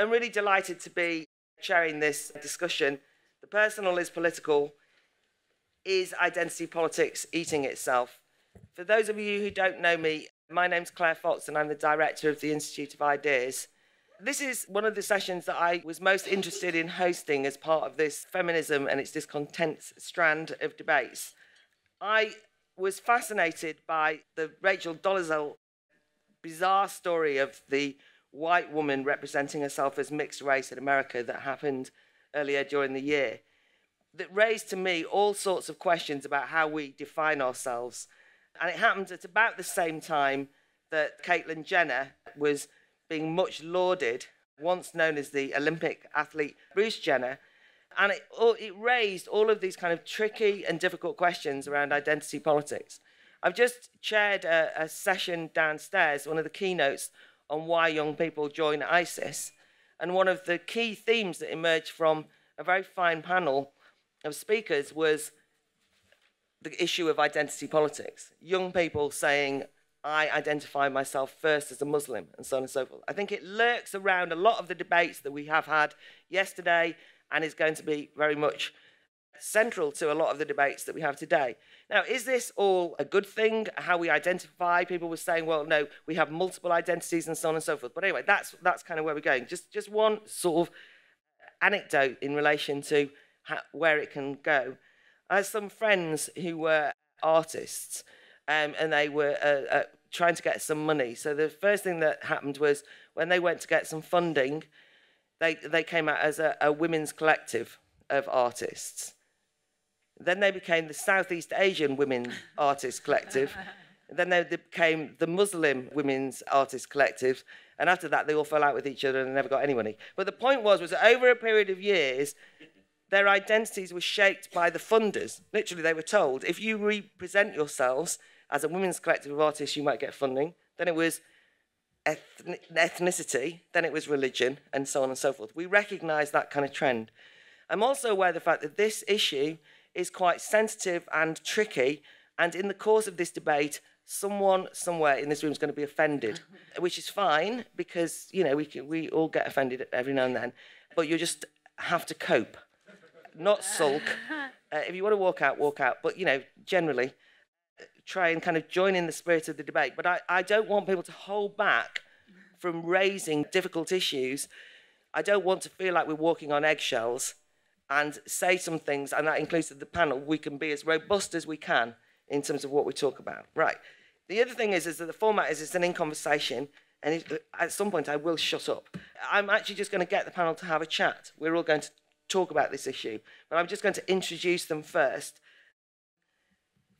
I'm really delighted to be chairing this discussion. The personal is political. Is identity politics eating itself? For those of you who don't know me, my name's Claire Fox and I'm the director of the Institute of Ideas. This is one of the sessions that I was most interested in hosting as part of this feminism and its discontent strand of debates. I was fascinated by the Rachel Dolezal bizarre story of the white woman representing herself as mixed race in America that happened earlier during the year, that raised to me all sorts of questions about how we define ourselves. And it happened at about the same time that Caitlyn Jenner was being much lauded, once known as the Olympic athlete Bruce Jenner. And it raised all of these kind of tricky and difficult questions around identity politics. I've just chaired a session downstairs, one of the keynotes on why young people join ISIS. And one of the key themes that emerged from a very fine panel of speakers was the issue of identity politics. Young people saying, I identify myself first as a Muslim, and so on and so forth. I think it lurks around a lot of the debates that we have had yesterday and is going to be very much central to a lot of the debates that we have today. Now, is this all a good thing, how we identify? People were saying, well, no, we have multiple identities and so on and so forth. But anyway, that's kind of where we're going. Just one sort of anecdote in relation to where it can go. I had some friends who were artists, and they were trying to get some money. So the first thing that happened was when they went to get some funding, they came out as a women's collective of artists. Then they became the Southeast Asian Women Artists Collective. Then they became the Muslim Women's Artists Collective. And after that, they all fell out with each other and never got any money. But the point was that over a period of years, their identities were shaped by the funders. Literally, they were told, if you represent yourselves as a women's collective of artists, you might get funding. Then it was ethnicity, then it was religion, and so on and so forth. We recognise that kind of trend. I'm also aware of the fact that this issue is quite sensitive and tricky, and in the course of this debate, someone somewhere in this room is going to be offended, which is fine, because, you know, we all get offended every now and then, but you just have to cope, not sulk. If you want to walk out, but, you know, generally, try and kind of join in the spirit of the debate. But I don't want people to hold back from raising difficult issues. I don't want to feel like we're walking on eggshells and say some things, and that includes the panel, we can be as robust as we can in terms of what we talk about. Right. The other thing is that the format is it's an in-conversation, and at some point I will shut up. I'm actually just going to get the panel to have a chat. We're all going to talk about this issue, but I'm just going to introduce them first.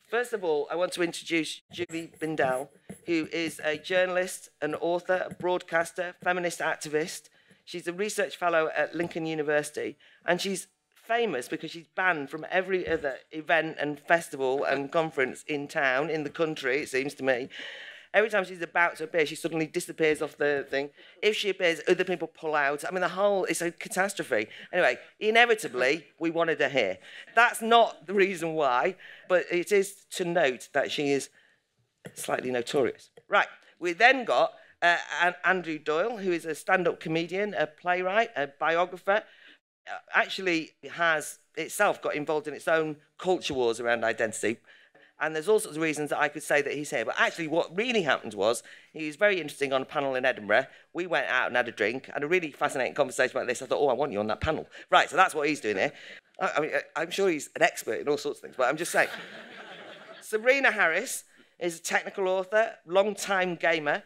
First of all, I want to introduce Julie Bindel, who is a journalist, an author, a broadcaster, feminist activist. She's a research fellow at Lincoln University, and she's famous because she's banned from every other event and festival and conference in town, in the country, it seems to me. Every time she's about to appear, she suddenly disappears off the thing. If she appears, other people pull out. I mean, it's a catastrophe. Anyway, inevitably, we wanted her here. That's not the reason why, but it is to note that she is slightly notorious. Right, we then got Andrew Doyle, who is a stand-up comedian, a playwright, a biographer, actually has itself got involved in its own culture wars around identity. And there's all sorts of reasons that I could say that he's here. But actually what really happened was, he was very interesting on a panel in Edinburgh. We went out and had a drink, had a really fascinating conversation about this. I thought, oh, I want you on that panel. Right, so that's what he's doing here. I mean, I'm sure he's an expert in all sorts of things, but I'm just saying. Sabrina Harris is a technical author, long-time gamer.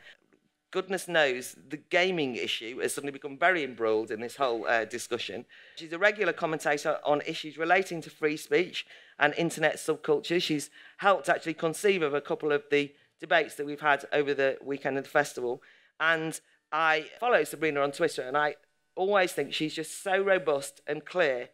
Goodness knows, the gaming issue has suddenly become very embroiled in this whole discussion. She's a regular commentator on issues relating to free speech and internet subculture. She's helped actually conceive of a couple of the debates that we've had over the weekend of the festival. And I follow Sabrina on Twitter, and I always think she's just so robust and clear.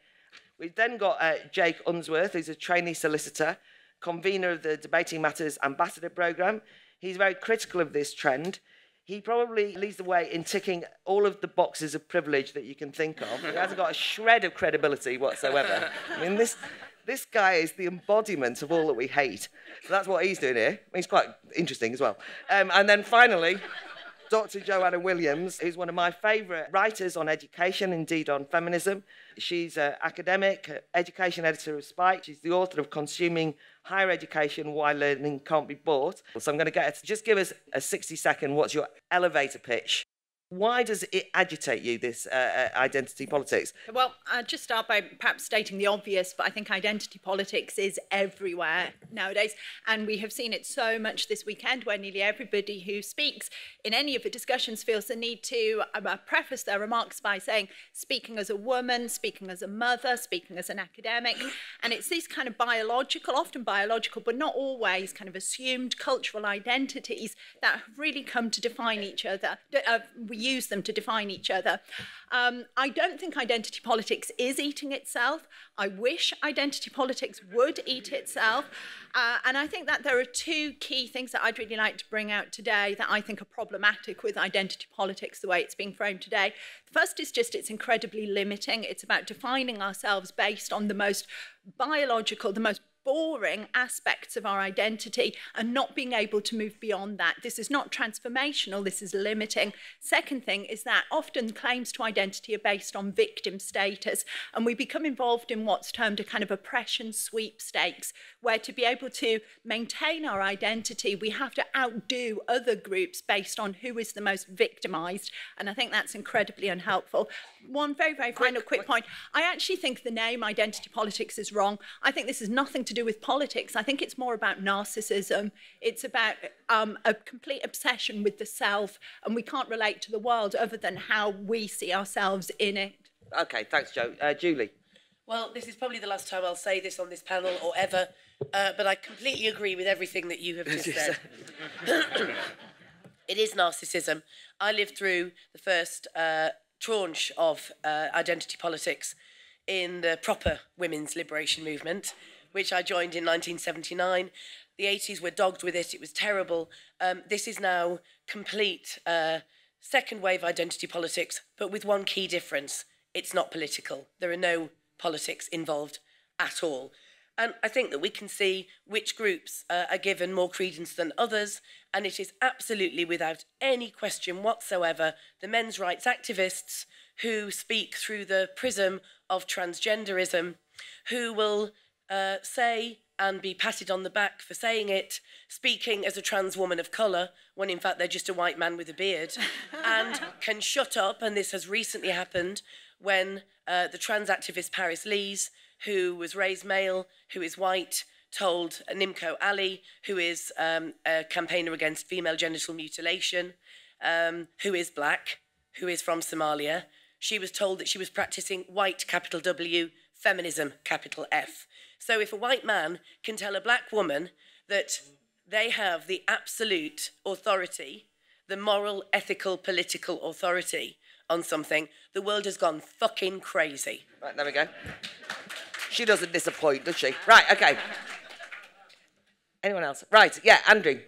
We've then got Jake Unsworth, who's a trainee solicitor, convener of the Debating Matters Ambassador Programme. He's very critical of this trend. He probably leads the way in ticking all of the boxes of privilege that you can think of. He hasn't got a shred of credibility whatsoever. I mean, this guy is the embodiment of all that we hate. So that's what he's doing here. He's quite interesting as well. And then finally, Dr. Joanna Williams, who's one of my favourite writers on education, indeed on feminism. She's an academic, education editor of Spike. She's the author of Consuming Higher Education, Why Learning Can't Be Bought. So I'm going to get her to just give us a 60-second, what's your elevator pitch? Why does it agitate you, this identity politics? Well, I'll just start by perhaps stating the obvious, but I think identity politics is everywhere nowadays. And we have seen it so much this weekend, where nearly everybody who speaks in any of the discussions feels the need to preface their remarks by saying, speaking as a woman, speaking as a mother, speaking as an academic. And it's these kind of biological, often biological, but not always kind of assumed cultural identities that have really come to define each other. We use them to define each other. I don't think identity politics is eating itself. I wish identity politics would eat itself. And I think that there are two key things that I'd really like to bring out today that I think are problematic with identity politics, the way it's being framed today. The first is just it's incredibly limiting. It's about defining ourselves based on the most biological, the most boring aspects of our identity and not being able to move beyond that. This is not transformational, this is limiting. Second thing is that often claims to identity are based on victim status, and we become involved in what's termed a kind of oppression sweepstakes, where to be able to maintain our identity, we have to outdo other groups based on who is the most victimized, and I think that's incredibly unhelpful. One very, very final quick point. I actually think the name identity politics is wrong. I think this has nothing to do with politics. I think it's more about narcissism. It's about a complete obsession with the self, and we can't relate to the world other than how we see ourselves in it. Okay, thanks, Joe. Julie? Well, this is probably the last time I'll say this on this panel or ever, but I completely agree with everything that you have just said. It is narcissism. I lived through the first tranche of identity politics in the proper women's liberation movement, which I joined in 1979. The 80s were dogged with it. It was terrible. This is now complete second wave identity politics, but with one key difference. It's not political. There are no politics involved at all. And I think that we can see which groups are given more credence than others, and it is absolutely without any question whatsoever the men's rights activists who speak through the prism of transgenderism, who will say and be patted on the back for saying it, speaking as a trans woman of colour, when in fact they're just a white man with a beard, and can shut up, and this has recently happened when the trans activist Paris Lees, who was raised male, who is white, told Nimco Ali, who is a campaigner against female genital mutilation, who is black, who is from Somalia. She was told that she was practicing white, capital W, feminism, capital F. So if a white man can tell a black woman that they have the absolute authority, the moral, ethical, political authority on something, the world has gone fucking crazy. Right, there we go. She doesn't disappoint, does she? Right, okay. Anyone else? Right, yeah, Andrew.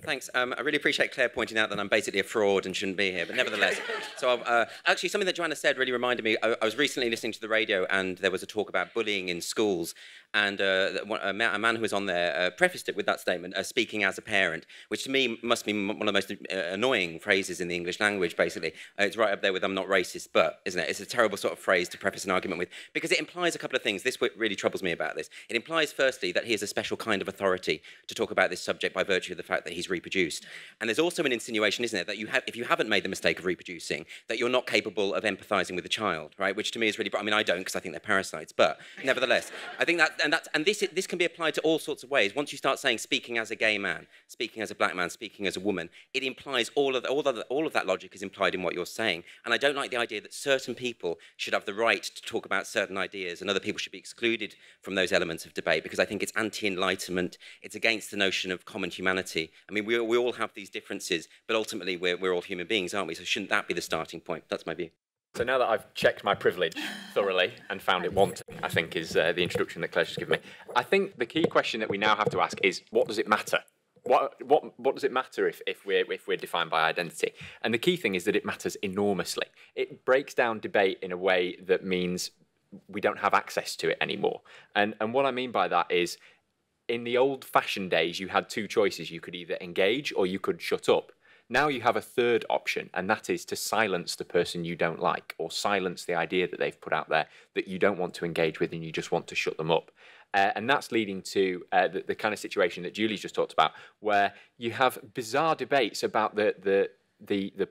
Thanks. I really appreciate Claire pointing out that I'm basically a fraud and shouldn't be here, but nevertheless. So actually, something that Joanna said really reminded me. I was recently listening to the radio, and there was a talk about bullying in schools, and a man who was on there prefaced it with that statement, speaking as a parent, which to me must be one of the most annoying phrases in the English language, basically. It's right up there with I'm not racist, but, isn't it? It's a terrible sort of phrase to preface an argument with, because it implies a couple of things. This really troubles me about this. It implies, firstly, that he has a special kind of authority to talk about this subject by virtue of the fact that he's reproduced. And there's also an insinuation, isn't it, that if you haven't made the mistake of reproducing, that you're not capable of empathising with the child, right? Which to me is really, I mean, I don't, because I think they're parasites, but nevertheless, I think that, and this can be applied to all sorts of ways. Once you start saying speaking as a gay man, speaking as a black man, speaking as a woman, it implies all of that logic is implied in what you're saying. And I don't like the idea that certain people should have the right to talk about certain ideas and other people should be excluded from those elements of debate, because I think it's anti-enlightenment. It's against the notion of common humanity. I mean, we all have these differences, but ultimately we're all human beings, aren't we? So shouldn't that be the starting point? That's my view. So now that I've checked my privilege thoroughly and found it wanting, I think is the introduction that Claire's just given me. I think the key question that we now have to ask is, what does it matter? What does it matter if we're defined by identity? And the key thing is that it matters enormously. It breaks down debate in a way that means we don't have access to it anymore. And what I mean by that is, in the old-fashioned days, you had two choices. You could either engage or you could shut up. Now you have a third option, and that is to silence the person you don't like, or silence the idea that they've put out there that you don't want to engage with and you just want to shut them up. And that's leading to the kind of situation that Julie's just talked about, where you have bizarre debates about the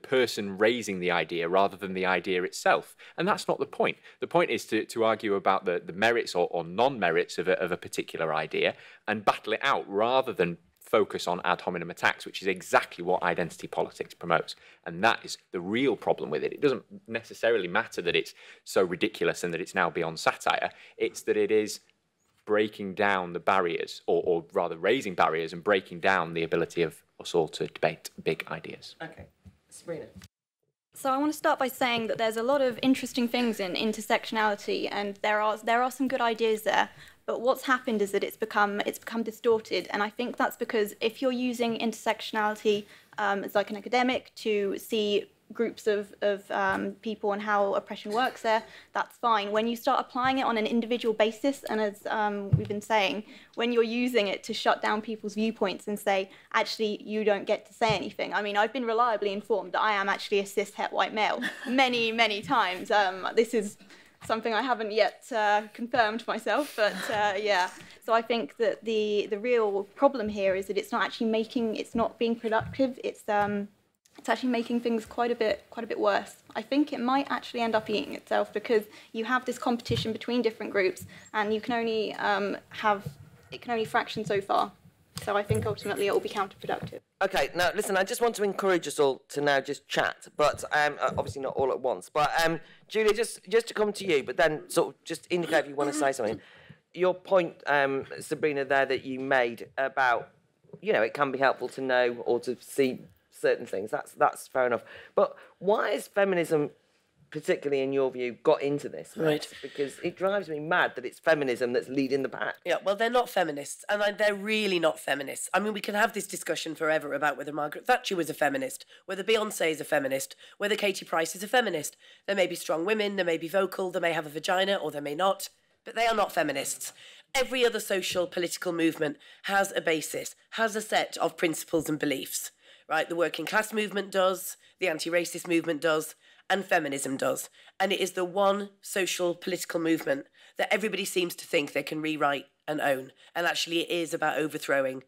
person raising the idea rather than the idea itself. And that's not the point. The point is to argue about the merits or non-merits of a particular idea and battle it out rather than focus on ad hominem attacks, which is exactly what identity politics promotes. And that is the real problem with it. It doesn't necessarily matter that it's so ridiculous and that it's now beyond satire. It's that it is breaking down the barriers, or rather raising barriers and breaking down the ability of us all to debate big ideas. Okay. Sabrina. So I want to start by saying that there's a lot of interesting things in intersectionality, and there are some good ideas there. But what's happened is that it's become distorted, and I think that's because if you're using intersectionality as like an academic to see groups of people and how oppression works there, that's fine. When you start applying it on an individual basis, and as we've been saying, when you're using it to shut down people's viewpoints and say, actually, you don't get to say anything. I mean, I've been reliably informed that I am actually a cis-het white male many, many times. This is something I haven't yet confirmed myself, but yeah. So I think that the real problem here is that it's not being productive. It's actually making things quite a bit worse. I think it might actually end up eating itself, because you have this competition between different groups, and you can only fraction so far. So I think ultimately it will be counterproductive. Okay, now listen, I just want to encourage us all to now just chat, but obviously not all at once. But Julia, just to come to you, but then sort of just indicate if you want to say something. Your point, Sabrina, there that you made about, it can be helpful to know or to see certain things. That's fair enough. But why is feminism, particularly in your view, got into this? Right. Because it drives me mad that it's feminism that's leading the pack. Yeah, well, they're not feminists, and they're really not feminists. I mean, we can have this discussion forever about whether Margaret Thatcher was a feminist, whether Beyoncé is a feminist, whether Katie Price is a feminist. There may be strong women, there may be vocal, they may have a vagina, or they may not, but they are not feminists. Every other social, political movement has a basis, has a set of principles and beliefs, right? The working class movement does, the anti-racist movement does, and feminism does. And it is the one social political movement that everybody seems to think they can rewrite and own. And actually it is about overthrowing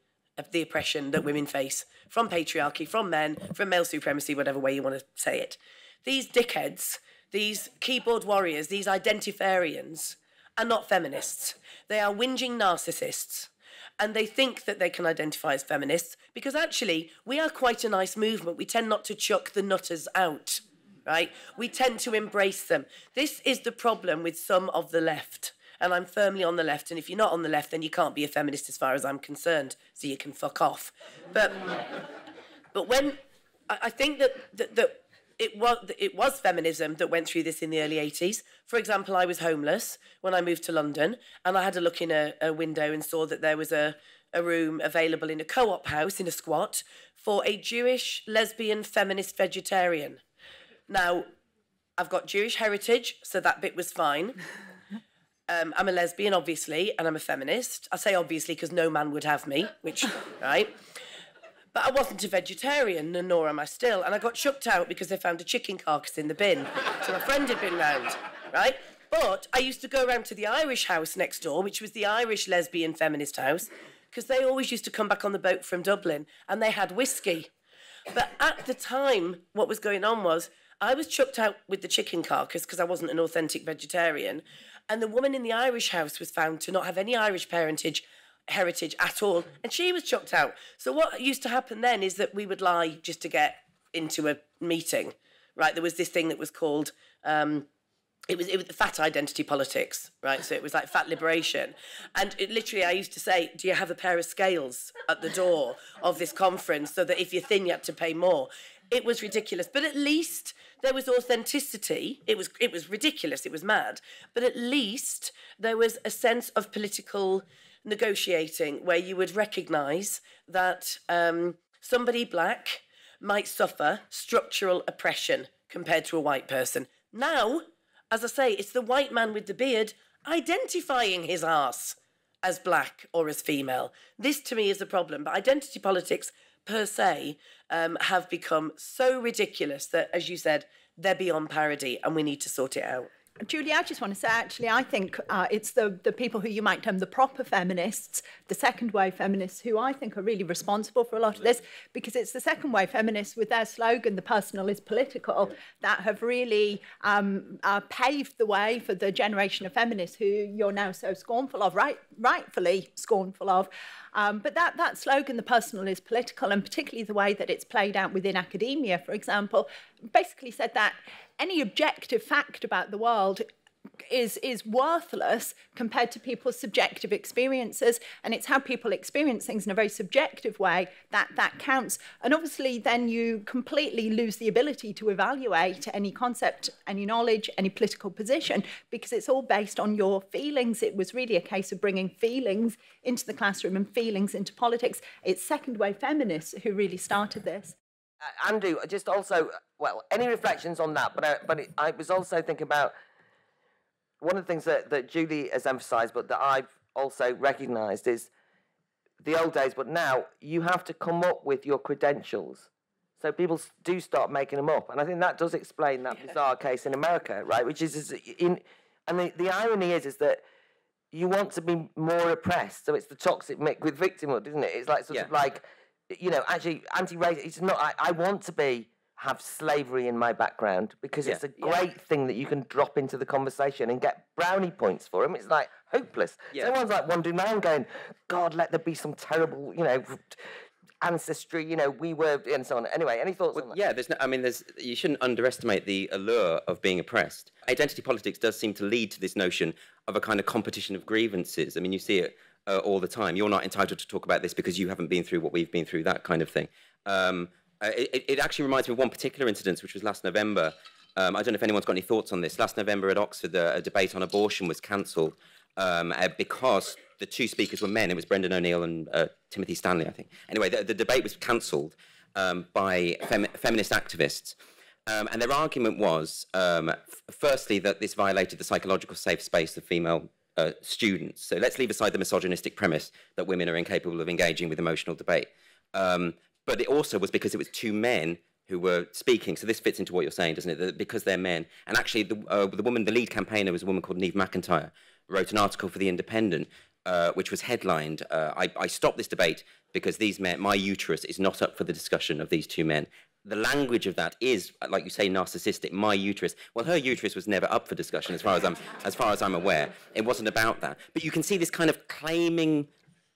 the oppression that women face from patriarchy, from men, from male supremacy, whatever way you want to say it. These dickheads, these keyboard warriors, these identitarians are not feminists. They are whinging narcissists. And they think that they can identify as feminists because actually we are quite a nice movement. We tend not to chuck the nutters out. Right? We tend to embrace them. This is the problem with some of the left. And I'm firmly on the left. And if you're not on the left, then you can't be a feminist as far as I'm concerned. So you can fuck off. But when I think that it was feminism that went through this in the early 80s. For example, I was homeless when I moved to London. And I had a look in a window and saw that there was a room available in a co-op house in a squat for a Jewish, lesbian, feminist, vegetarian. Now, I've got Jewish heritage, so that bit was fine. I'm a lesbian, obviously, and I'm a feminist. I say obviously because no man would have me, which, right? But I wasn't a vegetarian, and nor am I still. And I got chucked out because they found a chicken carcass in the bin. So my friend had been round, right? But I used to go around to the Irish house next door, which was the Irish lesbian feminist house, because they always used to come back on the boat from Dublin, and they had whiskey. But at the time, what was going on was, I was chucked out with the chicken carcass because I wasn't an authentic vegetarian. And the woman in the Irish house was found to not have any Irish heritage at all. And she was chucked out. So what used to happen then is that we would lie just to get into a meeting, right? There was this thing that was called, it was fat identity politics, right? So it was like fat liberation. And literally I used to say, do you have a pair of scales at the door of this conference so that if you're thin, you had to pay more? It was ridiculous, but at least there was authenticity. It was ridiculous, it was mad, but at least there was a sense of political negotiating where you would recognise that somebody black might suffer structural oppression compared to a white person. Now, as I say, it's the white man with the beard identifying his arse as black or as female. This to me is a problem, but identity politics per se have become so ridiculous that, as you said, they're beyond parody and we need to sort it out. Julie, I just want to say, actually, I think it's the people who you might term the proper feminists, the second wave feminists, who I think are really responsible for a lot of this, because it's the second wave feminists with their slogan, the personal is political, that have really paved the way for the generation of feminists who you're now so scornful of, rightfully scornful of. But that slogan, the personal is political, and particularly the way that it's played out within academia, for example, basically said that any objective fact about the world is worthless compared to people's subjective experiences, and it's how people experience things in a very subjective way that counts. And obviously then you completely lose the ability to evaluate any concept, any knowledge, any political position, because it's all based on your feelings. It was really a case of bringing feelings into the classroom and feelings into politics. It's second wave feminists who really started this. Andrew, just also, well, any reflections on that? But I was also thinking about one of the things that Julie has emphasised, but that I've also recognised, is the old days, but now you have to come up with your credentials. So people do start making them up. And I think that does explain that bizarre case in America, right? Which is and the irony is that you want to be more oppressed. So it's the toxic mix with victimhood, isn't it? It's like sort of like, you know, actually anti-racist. It's not, I want to have slavery in my background because it's a great thing that you can drop into the conversation and get brownie points for them. It's like hopeless. So everyone's like wandering around going, God, let there be some terrible, you know, ancestry, you know, we were, and so on. Anyway, any thoughts on that? Yeah, you shouldn't underestimate the allure of being oppressed. Identity politics does seem to lead to this notion of a kind of competition of grievances. I mean, you see it all the time. You're not entitled to talk about this because you haven't been through what we've been through, that kind of thing. It actually reminds me of one particular incident, which was last November. I don't know if anyone's got any thoughts on this. Last November at Oxford, a debate on abortion was cancelled because the two speakers were men. It was Brendan O'Neill and Timothy Stanley, I think. Anyway, the debate was cancelled by feminist activists. And their argument was, firstly, that this violated the psychological safe space of female students. So let's leave aside the misogynistic premise that women are incapable of engaging with emotional debate. But it also was because it was two men who were speaking. So this fits into what you're saying, doesn't it? That because they're men. And actually, the woman, the lead campaigner was a woman called Neve McIntyre, wrote an article for The Independent, which was headlined, I stopped this debate because these men, my uterus is not up for the discussion of these two men. The language of that is, like you say, narcissistic. My uterus. Well, her uterus was never up for discussion, as far as I'm aware. It wasn't about that. But you can see this kind of claiming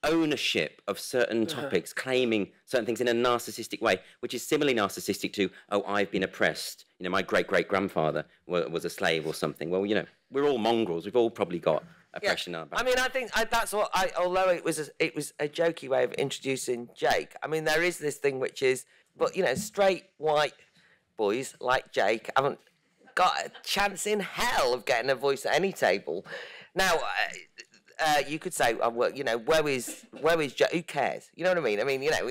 ownership of certain topics, claiming certain things in a narcissistic way, which is similarly narcissistic to, oh, I've been oppressed. You know, my great-great-grandfather was a slave or something. Well, you know, we're all mongrels. We've all probably got oppression in our back. I mean, I think that's what although it was a jokey way of introducing Jake, I mean, there is this thing which is, but, you know, straight white boys like Jake haven't got a chance in hell of getting a voice at any table. Now, you could say, well, you know, where is Jake? Who cares? You know what I mean? I mean, you know,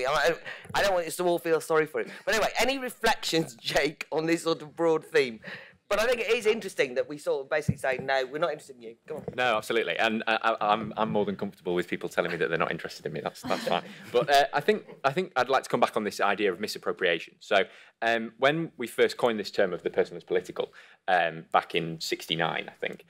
I don't want us to all feel sorry for him. But anyway, any reflections, Jake, on this sort of broad theme? But I think it is interesting that we sort of basically say, no, we're not interested in you. Go on. No, absolutely. And I'm more than comfortable with people telling me that they're not interested in me. That's fine. But I think I'd like to come back on this idea of misappropriation. So when we first coined this term of the person as political back in '69, I think,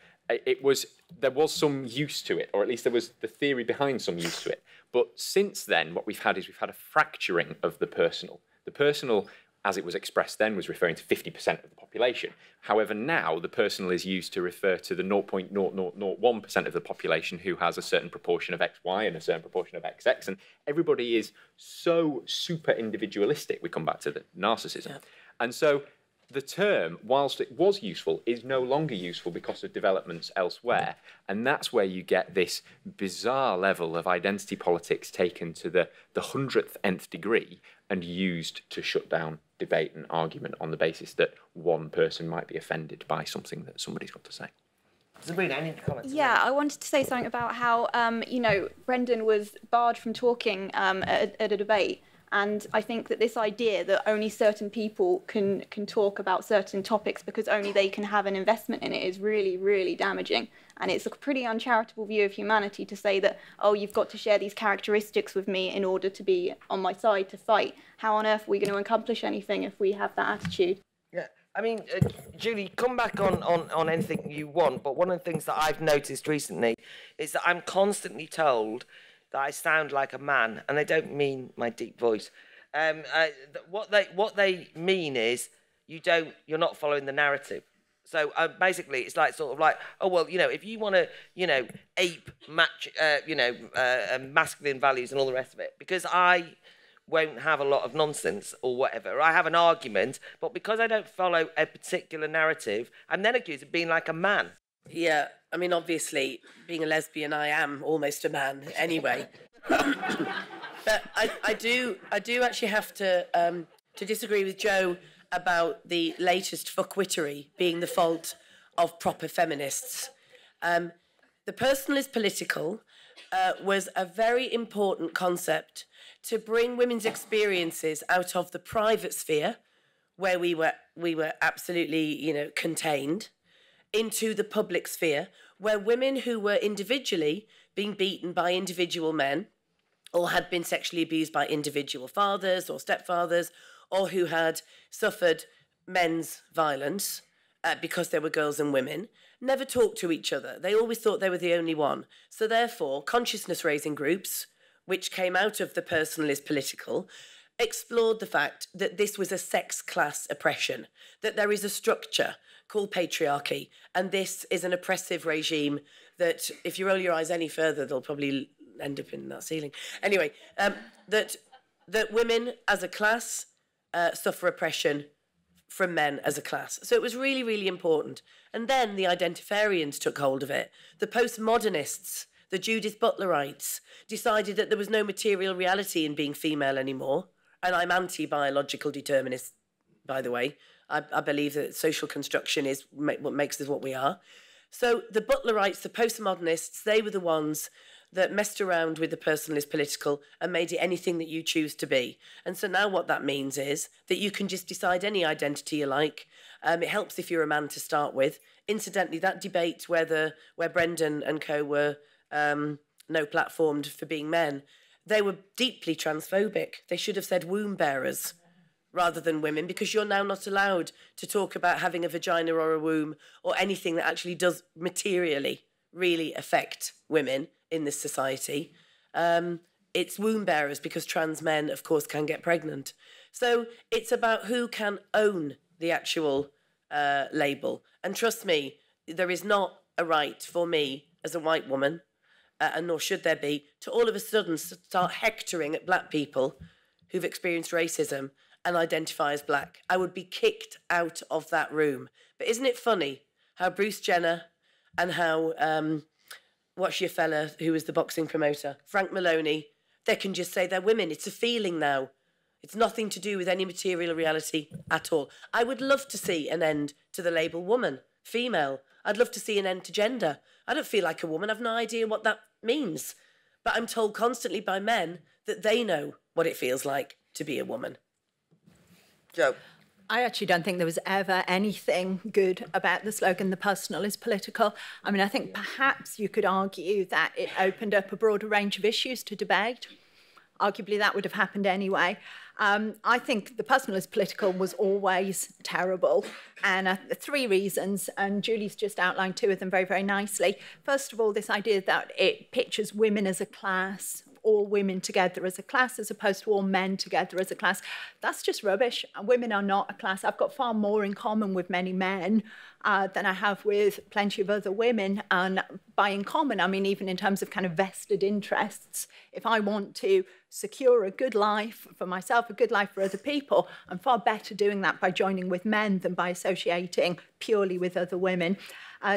there was some use to it, or at least there was the theory behind some use to it. But since then, what we've had a fracturing of the personal. The personal, as it was expressed then, was referring to 50% of the population. However, now the personal is used to refer to the 0.0001% of the population who has a certain proportion of XY and a certain proportion of XX, and everybody is so super individualistic. We come back to the narcissism. Yeah. And so the term, whilst it was useful, is no longer useful because of developments elsewhere. And that's where you get this bizarre level of identity politics taken to the 100th nth degree and used to shut down debate and argument on the basis that one person might be offended by something that somebody's got to say. Sabrina, any comments? Yeah, I wanted to say something about how, you know, Brendan was barred from talking at a debate And I think that this idea that only certain people can talk about certain topics because only they can have an investment in it is really, really damaging. And it's a pretty uncharitable view of humanity to say that, oh, you've got to share these characteristics with me in order to be on my side to fight. How on earth are we going to accomplish anything if we have that attitude? Yeah, I mean, Julie, come back on anything you want, but one of the things that I've noticed recently is that I'm constantly told that I sound like a man, and I don't mean my deep voice. What they mean is you're not following the narrative. So basically, it's like sort of like, oh well, if you want to, ape match, masculine values and all the rest of it, because I won't have a lot of nonsense or whatever. I have an argument, but because I don't follow a particular narrative, I'm then accused of being like a man. Yeah, I mean, obviously, being a lesbian, I am almost a man anyway. But I do actually have to disagree with Joe about the latest fuckwittery being the fault of proper feminists. The personal is political was a very important concept to bring women's experiences out of the private sphere, where we were absolutely, contained, into the public sphere, where women who were individually being beaten by individual men, or had been sexually abused by individual fathers or stepfathers, or who had suffered men's violence because they were girls and women, never talked to each other. They always thought they were the only one. So therefore, consciousness-raising groups, which came out of the personal is political, explored the fact that this was a sex class oppression, that there is a structure called patriarchy, and this is an oppressive regime that, if you roll your eyes any further, they'll probably end up in that ceiling. Anyway, that women as a class suffer oppression from men as a class. So it was really, really important. And then the identitarians took hold of it. The postmodernists, the Judith Butlerites, decided that there was no material reality in being female anymore. And I'm anti-biological determinist, by the way. I believe that social construction is what makes us what we are. So the Butlerites, the postmodernists, they were the ones that messed around with the personal is political and made it anything that you choose to be. And so now what that means is that you can just decide any identity you like. It helps if you're a man to start with. Incidentally, that debate where Brendan and co were no platformed for being men, they were deeply transphobic. They should have said womb bearers rather than women, because you're now not allowed to talk about having a vagina or a womb or anything that actually does materially really affect women in this society. It's womb bearers, because trans men, of course, can get pregnant. So it's about who can own the actual label. And trust me, there is not a right for me as a white woman, and nor should there be, to all of a sudden start hectoring at black people who've experienced racism and identify as black. I would be kicked out of that room. But isn't it funny how Bruce Jenner and how, what's your fella who was the boxing promoter, Frank Maloney, they can just say they're women. It's a feeling now. It's nothing to do with any material reality at all. I would love to see an end to the label woman, female. I'd love to see an end to gender. I don't feel like a woman. I've no idea what that means. But I'm told constantly by men that they know what it feels like to be a woman. Joe. I actually don't think there was ever anything good about the slogan, the personal is political. I mean, I think perhaps you could argue that it opened up a broader range of issues to debate. Arguably, that would have happened anyway. I think the personal is political was always terrible, and three reasons, and Julie's just outlined two of them very, very nicely. First of all, this idea that it pictures women as a class, all women together as a class, as opposed to all men together as a class. That's just rubbish. Women are not a class. I've got far more in common with many men than I have with plenty of other women. And by in common, I mean even in terms of kind of vested interests. If I want to secure a good life for myself, a good life for other people, I'm far better doing that by joining with men than by associating purely with other women.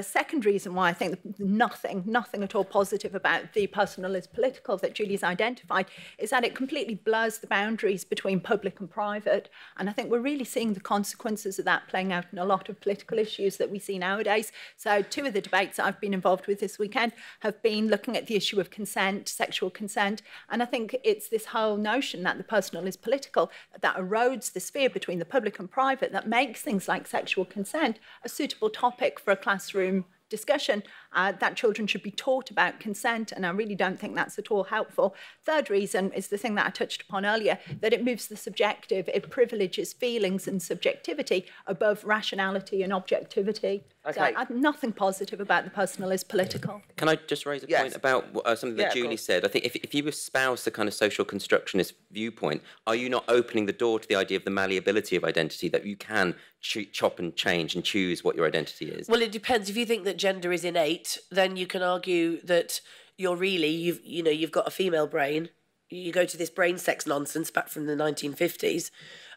Second reason why I think nothing at all positive about the personal is political that Julie's identified is that it completely blurs the boundaries between public and private. And I think we're really seeing the consequences of that playing out in a lot of political issues that we see nowadays. So 2 of the debates that I've been involved with this weekend have been looking at the issue of consent, sexual consent. And I think it's this whole notion that the personal is political that erodes the sphere between the public and private that makes things like sexual consent a suitable topic for a classroom discussion, that children should be taught about consent, and I really don't think that's at all helpful. Third reason is the thing that I touched upon earlier, that it moves the subjective, it privileges feelings and subjectivity above rationality and objectivity. Okay. So nothing positive about the personal is political. Can I just raise a point about something that Julie said? I think if you espouse the kind of social constructionist viewpoint, are you not opening the door to the idea of the malleability of identity, that you can chop and change and choose what your identity is? Well, it depends. If you think that gender is innate, then you can argue that you've got a female brain. You go to this brain sex nonsense back from the 1950s.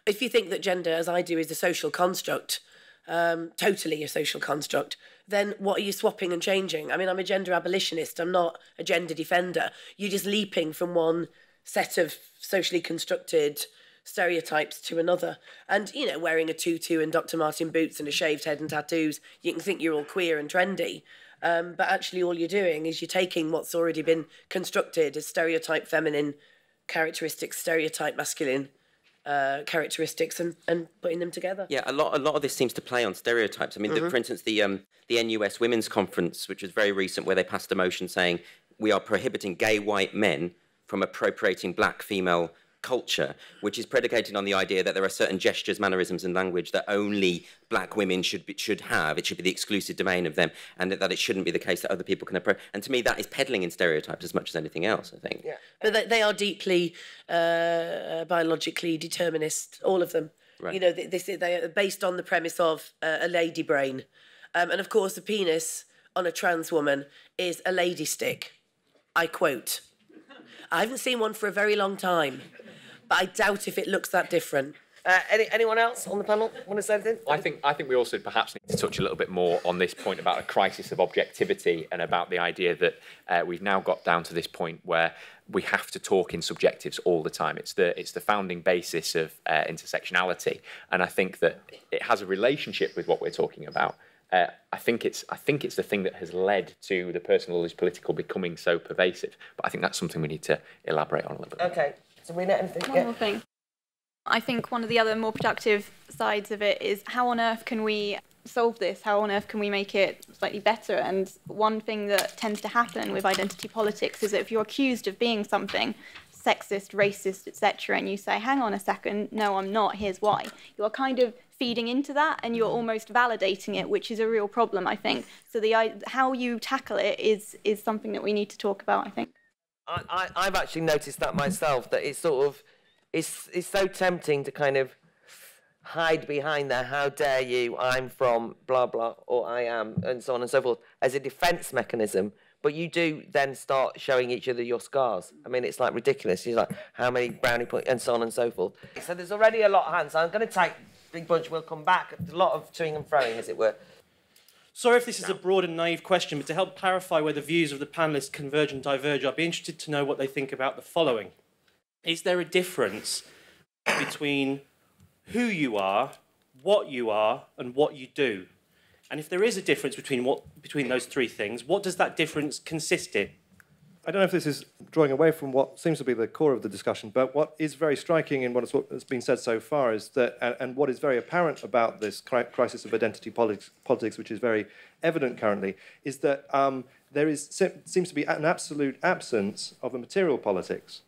If you think that gender, as I do, is a social construct, totally a social construct, then what are you swapping and changing? I mean, I'm a gender abolitionist. I'm not a gender defender. You're just leaping from one set of socially constructed stereotypes to another. And, wearing a tutu and Dr. Martin boots and a shaved head and tattoos, you can think you're all queer and trendy. But actually all you're doing is you're taking what's already been constructed as stereotype feminine characteristics, stereotype masculine characteristics and putting them together. Yeah, a lot of this seems to play on stereotypes. I mean, for instance, the NUS Women's Conference, which was very recent, where they passed a motion saying we are prohibiting gay white men from appropriating black female culture, which is predicated on the idea that there are certain gestures, mannerisms and language that only black women should have. It should be the exclusive domain of them, and that it shouldn't be the case that other people can approach. And to me, that is peddling in stereotypes as much as anything else, I think. Yeah. But they are deeply biologically determinist, all of them. Right. They are based on the premise of a lady brain. And of course, the penis on a trans woman is a lady stick. I quote. I haven't seen one for a very long time, but I doubt if it looks that different. Anyone else on the panel want to say anything? I think we also perhaps need to touch a little bit more on this point about a crisis of objectivity and about the idea that we've now got down to this point where we have to talk in subjectives all the time. It's the founding basis of intersectionality, and I think that it has a relationship with what we're talking about. I think it's the thing that has led to the personal is political becoming so pervasive. But I think that's something we need to elaborate on a little bit. Okay, Sabrina, anything? One more thing. I think one of the other more productive sides of it is how on earth can we solve this? How on earth can we make it slightly better? And one thing that tends to happen with identity politics is that if you're accused of being something, sexist, racist, etc., and you say, hang on a second, no, I'm not, here's why, you are kind of feeding into that and you're almost validating it, which is a real problem, I think. So how you tackle it is something that we need to talk about, I think. I've actually noticed that myself, that it's sort of, it's so tempting to kind of hide behind there, how dare you, I'm from blah, blah, or I am, and so on and so forth, as a defence mechanism. But you do then start showing each other your scars. I mean, it's like ridiculous. You're like, how many brownie points, and so on and so forth. So there's already a lot of hands. So I'm going to take Big Bunch, we'll come back. A lot of toing and froing, as it were. Sorry if this is a broad and naive question, but to help clarify where the views of the panellists converge and diverge, I'd be interested to know what they think about the following. Is there a difference between who you are, and what you do? And if there is a difference between those three things, what does that difference consist in? I don't know if this is drawing away from what seems to be the core of the discussion, but what is very striking in what has been said so far is that, and what is very apparent about this crisis of identity politics, which is very evident currently, is that there seems to be an absolute absence of a material politics.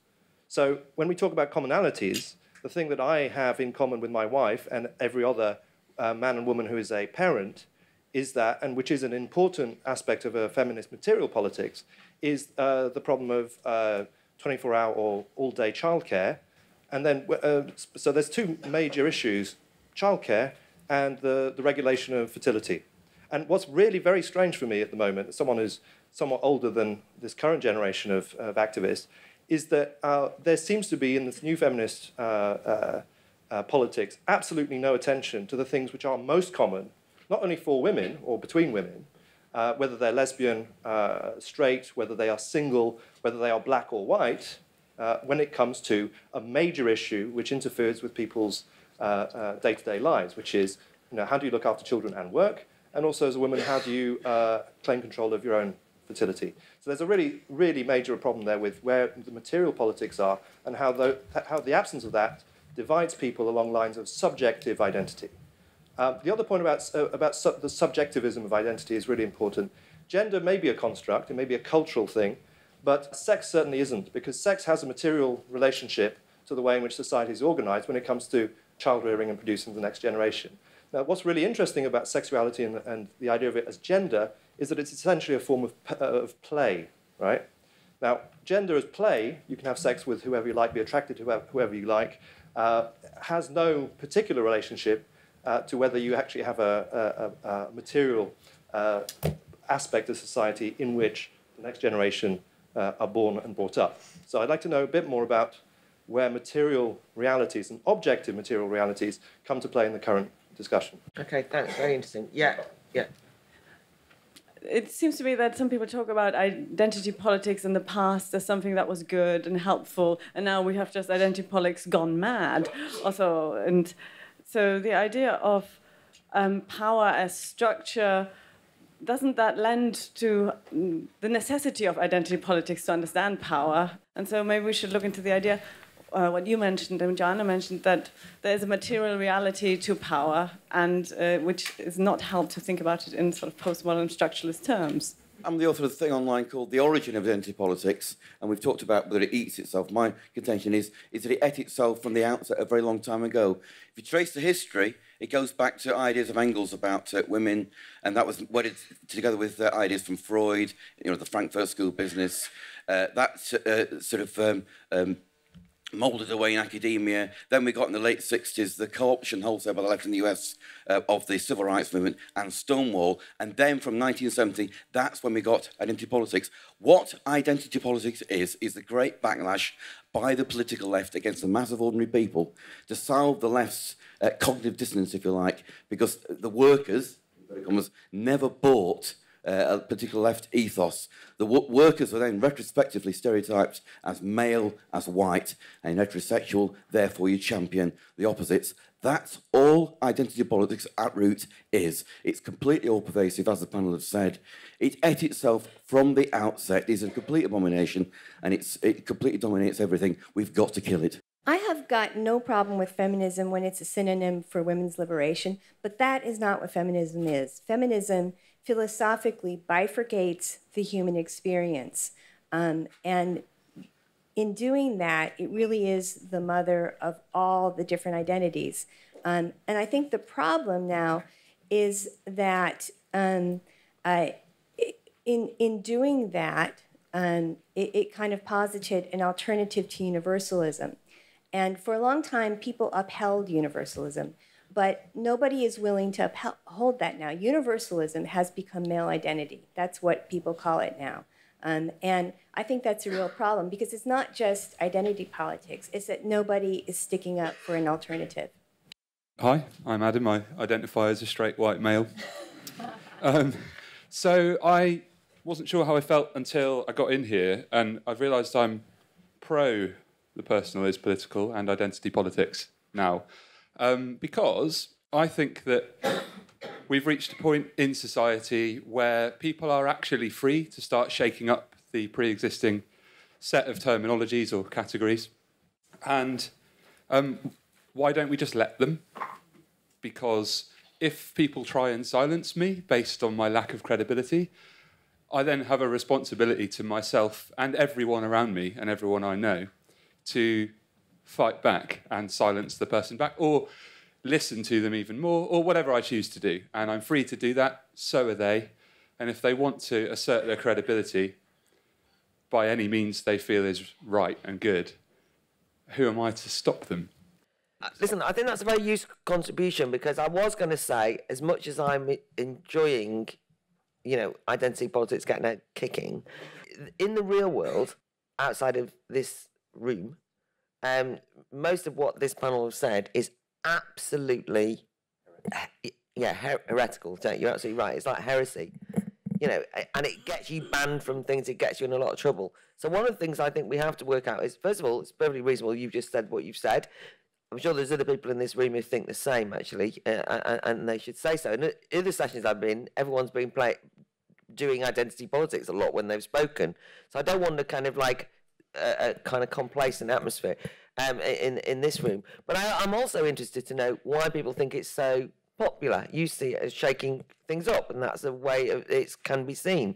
So when we talk about commonalities, the thing that I have in common with my wife and every other man and woman who is a parent is that, and which is an important aspect of a feminist material politics, is the problem of 24-hour or all-day childcare. And then, so there's two major issues, childcare and the regulation of fertility. And what's really very strange for me at the moment, as someone who's somewhat older than this current generation of activists, is that there seems to be in this new feminist politics absolutely no attention to the things which are most common, not only for women or between women, whether they're lesbian, straight, whether they are single, whether they are black or white, when it comes to a major issue which interferes with people's day-to-day lives, which is, how do you look after children and work? And also, as a woman, how do you claim control of your own fertility? So there's a really, really major problem there with where the material politics are and how the absence of that divides people along lines of subjective identity. The other point about the subjectivism of identity is really important. Gender may be a construct, it may be a cultural thing, but sex certainly isn't, because sex has a material relationship to the way in which society is organized when it comes to child rearing and producing the next generation. Now, what's really interesting about sexuality and the idea of it as gender is that it's essentially a form of play, right? Now, gender as play, you can have sex with whoever you like, be attracted to whoever you like, has no particular relationship to whether you actually have a material aspect of society in which the next generation are born and brought up. So I'd like to know a bit more about where material realities and objective material realities come to play in the current discussion. Okay, thanks. Very interesting. Yeah. It seems to me that some people talk about identity politics in the past as something that was good and helpful, and now we have just identity politics gone mad also. And so the idea of power as structure, doesn't that lend to the necessity of identity politics to understand power? And so maybe we should look into the idea, what you mentioned and Joanna mentioned, that there is a material reality to power, and which is not helped to think about it in sort of postmodern structuralist terms. I'm the author of a thing online called The Origin of Identity Politics, and we've talked about whether it eats itself. My contention is that it ate itself from the outset a very long time ago. If you trace the history, it goes back to ideas of Engels about women, and that was wedded together with ideas from Freud, the Frankfurt School business. Moulded away in academia. Then we got in the late 60s the co-option wholesale by the left in the US of the civil rights movement and Stonewall. And then from 1970, that's when we got identity politics. What identity politics is the great backlash by the political left against the mass of ordinary people to solve the left's cognitive dissonance, if you like, because the workers, never bought a particular left ethos. The workers were then retrospectively stereotyped as male, as white, and heterosexual, therefore you champion the opposites. That's all identity politics at root is. It's completely all-pervasive, as the panel have said. It ate itself from the outset. It's a complete abomination, and it completely dominates everything. We've got to kill it. I have got no problem with feminism when it's a synonym for women's liberation, but that is not what feminism is. Feminism philosophically bifurcates the human experience. And in doing that, it really is the mother of all the different identities. And I think the problem now is that in doing that, it kind of posited an alternative to universalism. And for a long time, people upheld universalism. But nobody is willing to uphold that now. Universalism has become male identity. That's what people call it now. And I think that's a real problem, because it's not just identity politics. It's that nobody is sticking up for an alternative. Hi, I'm Adam. I identify as a straight white male. So I wasn't sure how I felt until I got in here, and I've realised I'm pro the personal is political and identity politics now. Because I think that we've reached a point in society where people are actually free to start shaking up the pre-existing set of terminologies or categories. And why don't we just let them? Because if people try and silence me based on my lack of credibility, I then have a responsibility to myself and everyone around me and everyone I know to fight back and silence the person back, or listen to them even more, or whatever I choose to do. And I'm free to do that, so are they. And if they want to assert their credibility by any means they feel is right and good, who am I to stop them? Listen, I think that's a very useful contribution, because I was going to say, as much as I'm enjoying, identity politics getting out kicking, in the real world, outside of this room, most of what this panel have said is absolutely, heretical. You're absolutely right. It's like heresy. you know, and it gets you banned from things, it gets you in a lot of trouble. So one of the things I think we have to work out is, first of all, it's perfectly reasonable you've just said what you've said. I'm sure there's other people in this room who think the same, actually, and they should say so. In other sessions I've been, everyone's been doing identity politics a lot when they've spoken. So I don't want to kind of like a kind of complacent atmosphere in this room. But I'm also interested to know why people think it's so popular. You see it as shaking things up, and that's a way it can be seen.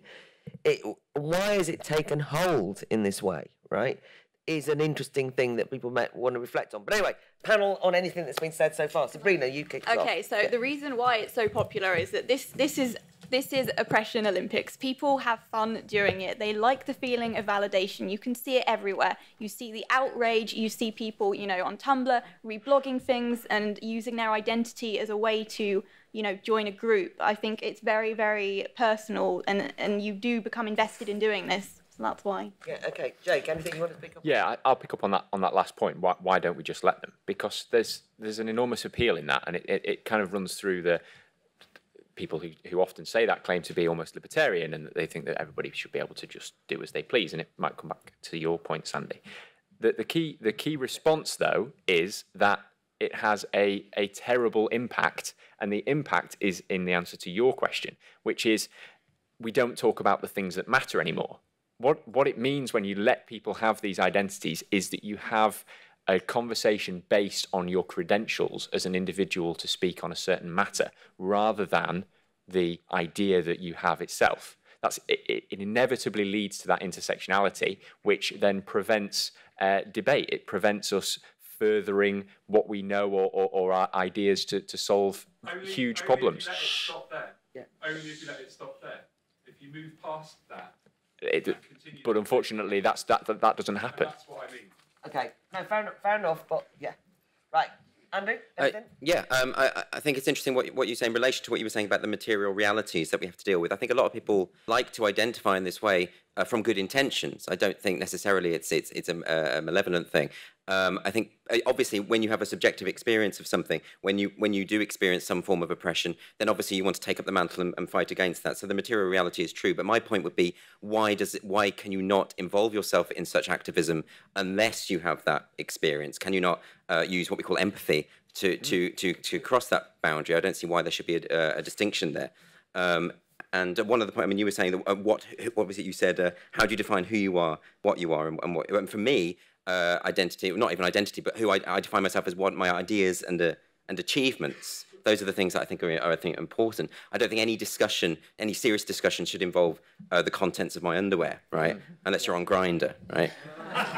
Why has it taken hold in this way, right? Is an interesting thing that people might want to reflect on. But anyway, panel on anything that's been said so far. Sabrina, you kick us off. Okay, so the reason why it's so popular is that this is Oppression Olympics. People have fun during it. They like the feeling of validation. You can see it everywhere. You see the outrage. You see people, you know, on Tumblr reblogging things and using their identity as a way to, you know, join a group. I think it's very, very personal, and you do become invested in doing this. So that's why. Yeah. Okay, Jake. Anything you want to pick up? Yeah, I'll pick up on that last point. Why don't we just let them? Because there's an enormous appeal in that, and it kind of runs through the people who often say that claim to be almost libertarian, and that they think that everybody should be able to just do as they please. And it might come back to your point, Sandy. The key response, though, is that it has a terrible impact, and the impact is in the answer to your question, which is we don't talk about the things that matter anymore. What it means when you let people have these identities is that you have a conversation based on your credentials as an individual to speak on a certain matter, rather than the idea that you have itself. It inevitably leads to that intersectionality, which then prevents debate. It prevents us furthering what we know or our ideas to solve huge problems. Only if you let it stop there. Yeah. Only if you let it stop there. If you move past that. But unfortunately, that doesn't happen. That's what I mean. Okay, no, fair enough, but yeah. Right, Andrew, anything? I think it's interesting what you say in relation to what you were saying about the material realities that we have to deal with. I think a lot of people like to identify in this way from good intentions. I don't think necessarily it's a malevolent thing. I think obviously when you have a subjective experience of something, when you do experience some form of oppression, then obviously you want to take up the mantle and fight against that. So the material reality is true. But my point would be, why can you not involve yourself in such activism unless you have that experience? Can you not use what we call empathy to cross that boundary? I don't see why there should be a distinction there. And one of the points, I mean, you were saying that what was it you said? How do you define who you are, what you are, and what? And for me, identity, not even identity, but who I define myself as what my ideas and achievements. Those are the things that I think are important. I don't think any serious discussion should involve the contents of my underwear, right? Unless you're on Grindr, right?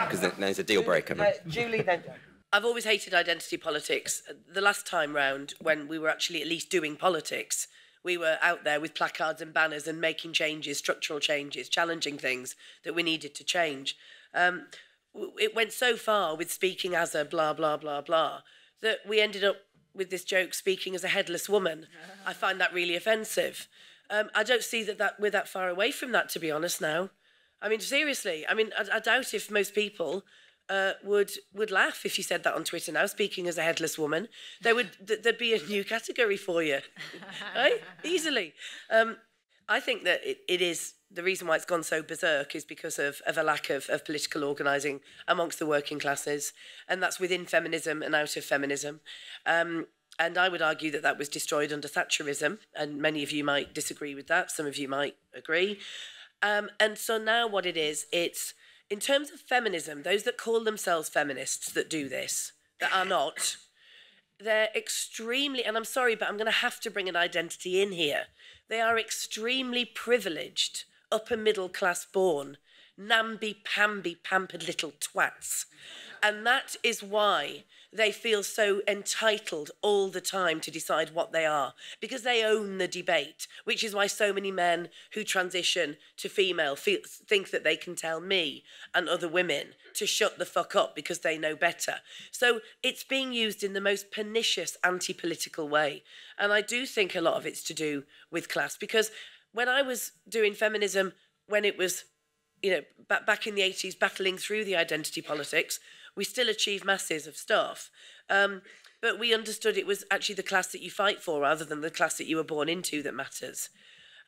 Because then there's a deal breaker. Julie, then. I've always hated identity politics. The last time round, when we were actually at least doing politics, we were out there with placards and banners and making changes, structural changes, challenging things that we needed to change. It went so far with speaking as a blah, blah, blah, blah, that we ended up with this joke, speaking as a headless woman. I find that really offensive. I don't see that we're that far away from that, to be honest, now. I mean, seriously, I doubt if most people would laugh if you said that on Twitter now, speaking as a headless woman. There'd be a new category for you, right? Easily. I think that it is, the reason why it's gone so berserk is because of a lack of political organising amongst the working classes, and that's within feminism and out of feminism. And I would argue that was destroyed under Thatcherism, and many of you might disagree with that, some of you might agree. And so now what it is, it's, in terms of feminism, those that call themselves feminists that do this, that are not, they're extremely, and I'm sorry, but I'm going to have to bring an identity in here. They are extremely privileged, upper middle class born, namby-pamby pampered little twats. And that is why they feel so entitled all the time to decide what they are, because they own the debate, which is why so many men who transition to female think that they can tell me and other women to shut the fuck up because they know better. So it's being used in the most pernicious anti-political way. And I do think a lot of it's to do with class, because when I was doing feminism, when it was, back in the 80s, battling through the identity politics, we still achieved masses of stuff. But we understood it was actually the class that you fight for rather than the class that you were born into that matters.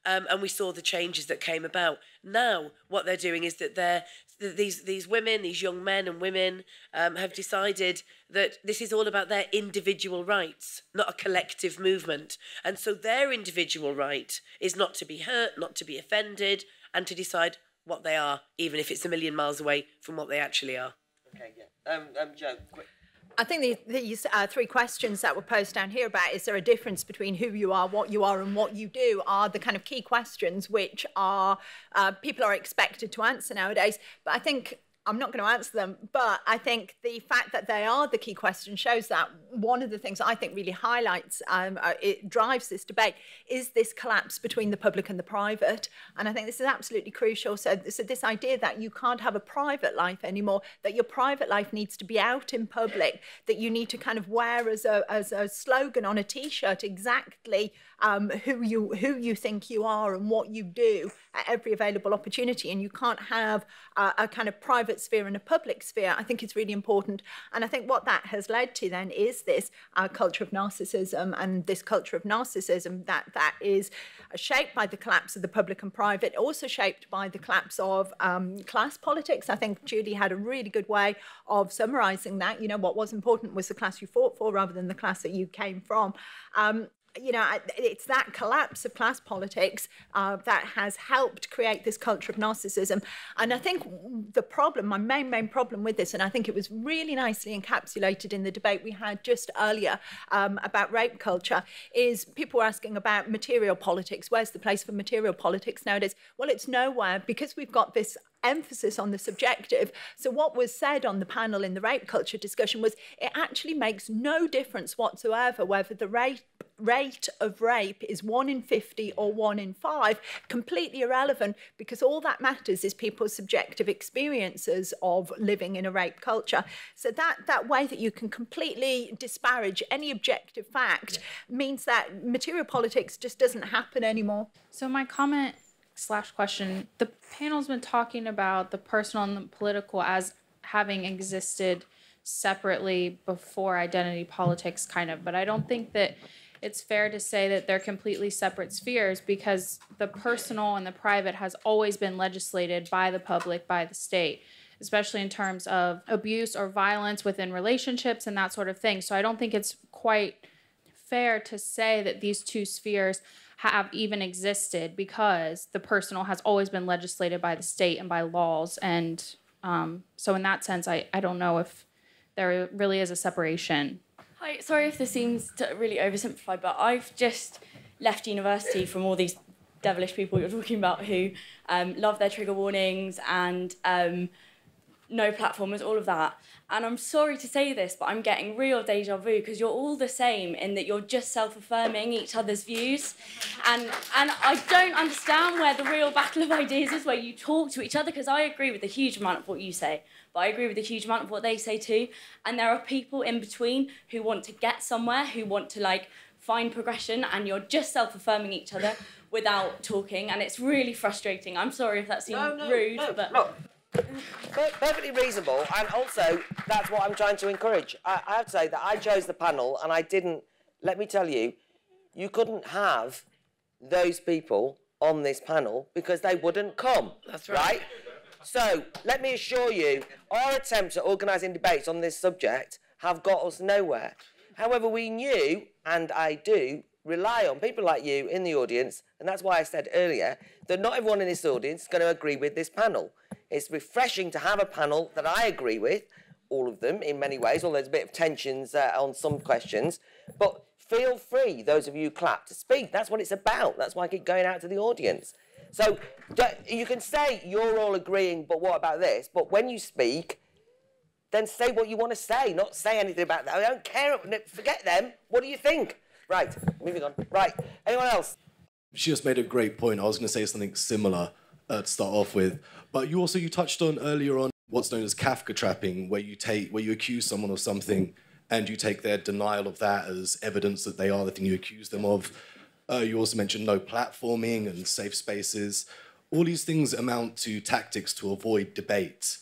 and we saw the changes that came about. Now, what they're doing is that these women, these young men and women, have decided that this is all about their individual rights, not a collective movement. And so their individual right is not to be hurt, not to be offended, and to decide what they are, even if it's a million miles away from what they actually are. Okay, yeah. Joe, quick. I think these three questions that were posed down here about is there a difference between who you are, what you are, and what you do are the kind of key questions which are people are expected to answer nowadays. But I think I'm not going to answer them, but I think the fact that they are the key question shows that one of the things I think really highlights, it drives this debate, is this collapse between the public and the private. And I think this is absolutely crucial. So this idea that you can't have a private life anymore, that your private life needs to be out in public, that you need to kind of wear as a slogan on a T-shirt exactly who you think you are and what you do at every available opportunity. And you can't have a kind of private sphere and a public sphere. I think it's really important. And I think what that has led to then is this culture of narcissism, and this culture of narcissism that is shaped by the collapse of the public and private, also shaped by the collapse of class politics. I think Julie had a really good way of summarising that. You know, what was important was the class you fought for rather than the class that you came from. You know, it's that collapse of class politics that has helped create this culture of narcissism. And I think the problem, my main problem with this, and I think it was really nicely encapsulated in the debate we had just earlier about rape culture, is people were asking about material politics. Where's the place for material politics nowadays? Well, it's nowhere, because we've got this emphasis on the subjective. So what was said on the panel in the rape culture discussion was it actually makes no difference whatsoever whether the rate of rape is 1 in 50 or 1 in 5, completely irrelevant, because all that matters is people's subjective experiences of living in a rape culture. So that way that you can completely disparage any objective fact means that material politics just doesn't happen anymore. So my comment / question, the panel's been talking about the personal and the political as having existed separately before identity politics, kind of, but I don't think that it's fair to say that they're completely separate spheres, because the personal and the private has always been legislated by the public, by the state, especially in terms of abuse or violence within relationships and that sort of thing. So I don't think it's quite fair to say that these two spheres have even existed, because the personal has always been legislated by the state and by laws. And so in that sense, I don't know if there really is a separation. Hi, sorry if this seems to really oversimplify, but I've just left university from all these devilish people you're talking about who love their trigger warnings and no platformers, all of that. And I'm sorry to say this, but I'm getting real deja vu, because you're all the same in that you're just self-affirming each other's views. And I don't understand where the real battle of ideas is, where you talk to each other, because I agree with a huge amount of what you say, but I agree with a huge amount of what they say too. And there are people in between who want to get somewhere, who want to like find progression, and you're just self-affirming each other without talking, and it's really frustrating. I'm sorry if that seems rude, but... No. Perfectly reasonable, and also that's what I'm trying to encourage. I have to say that I chose the panel, and I didn't. Let me tell you, you couldn't have those people on this panel because they wouldn't come. That's right. So let me assure you, our attempts at organising debates on this subject have got us nowhere. However, we knew, and I do, rely on people like you in the audience, and that's why I said earlier that not everyone in this audience is going to agree with this panel. It's refreshing to have a panel that I agree with, all of them in many ways, although there's a bit of tensions on some questions. But feel free, those of you who clap, to speak. That's what it's about. That's why I keep going out to the audience. So you can say you're all agreeing, but what about this? But when you speak, then say what you want to say, not say anything about that. I don't care. Forget them. What do you think? Right, moving on. Right, anyone else? She just made a great point. I was going to say something similar to start off with. But you touched on earlier on what's known as Kafka trapping, where you accuse someone of something and you take their denial of that as evidence that they are the thing you accuse them of. You also mentioned no platforming and safe spaces. All these things amount to tactics to avoid debate.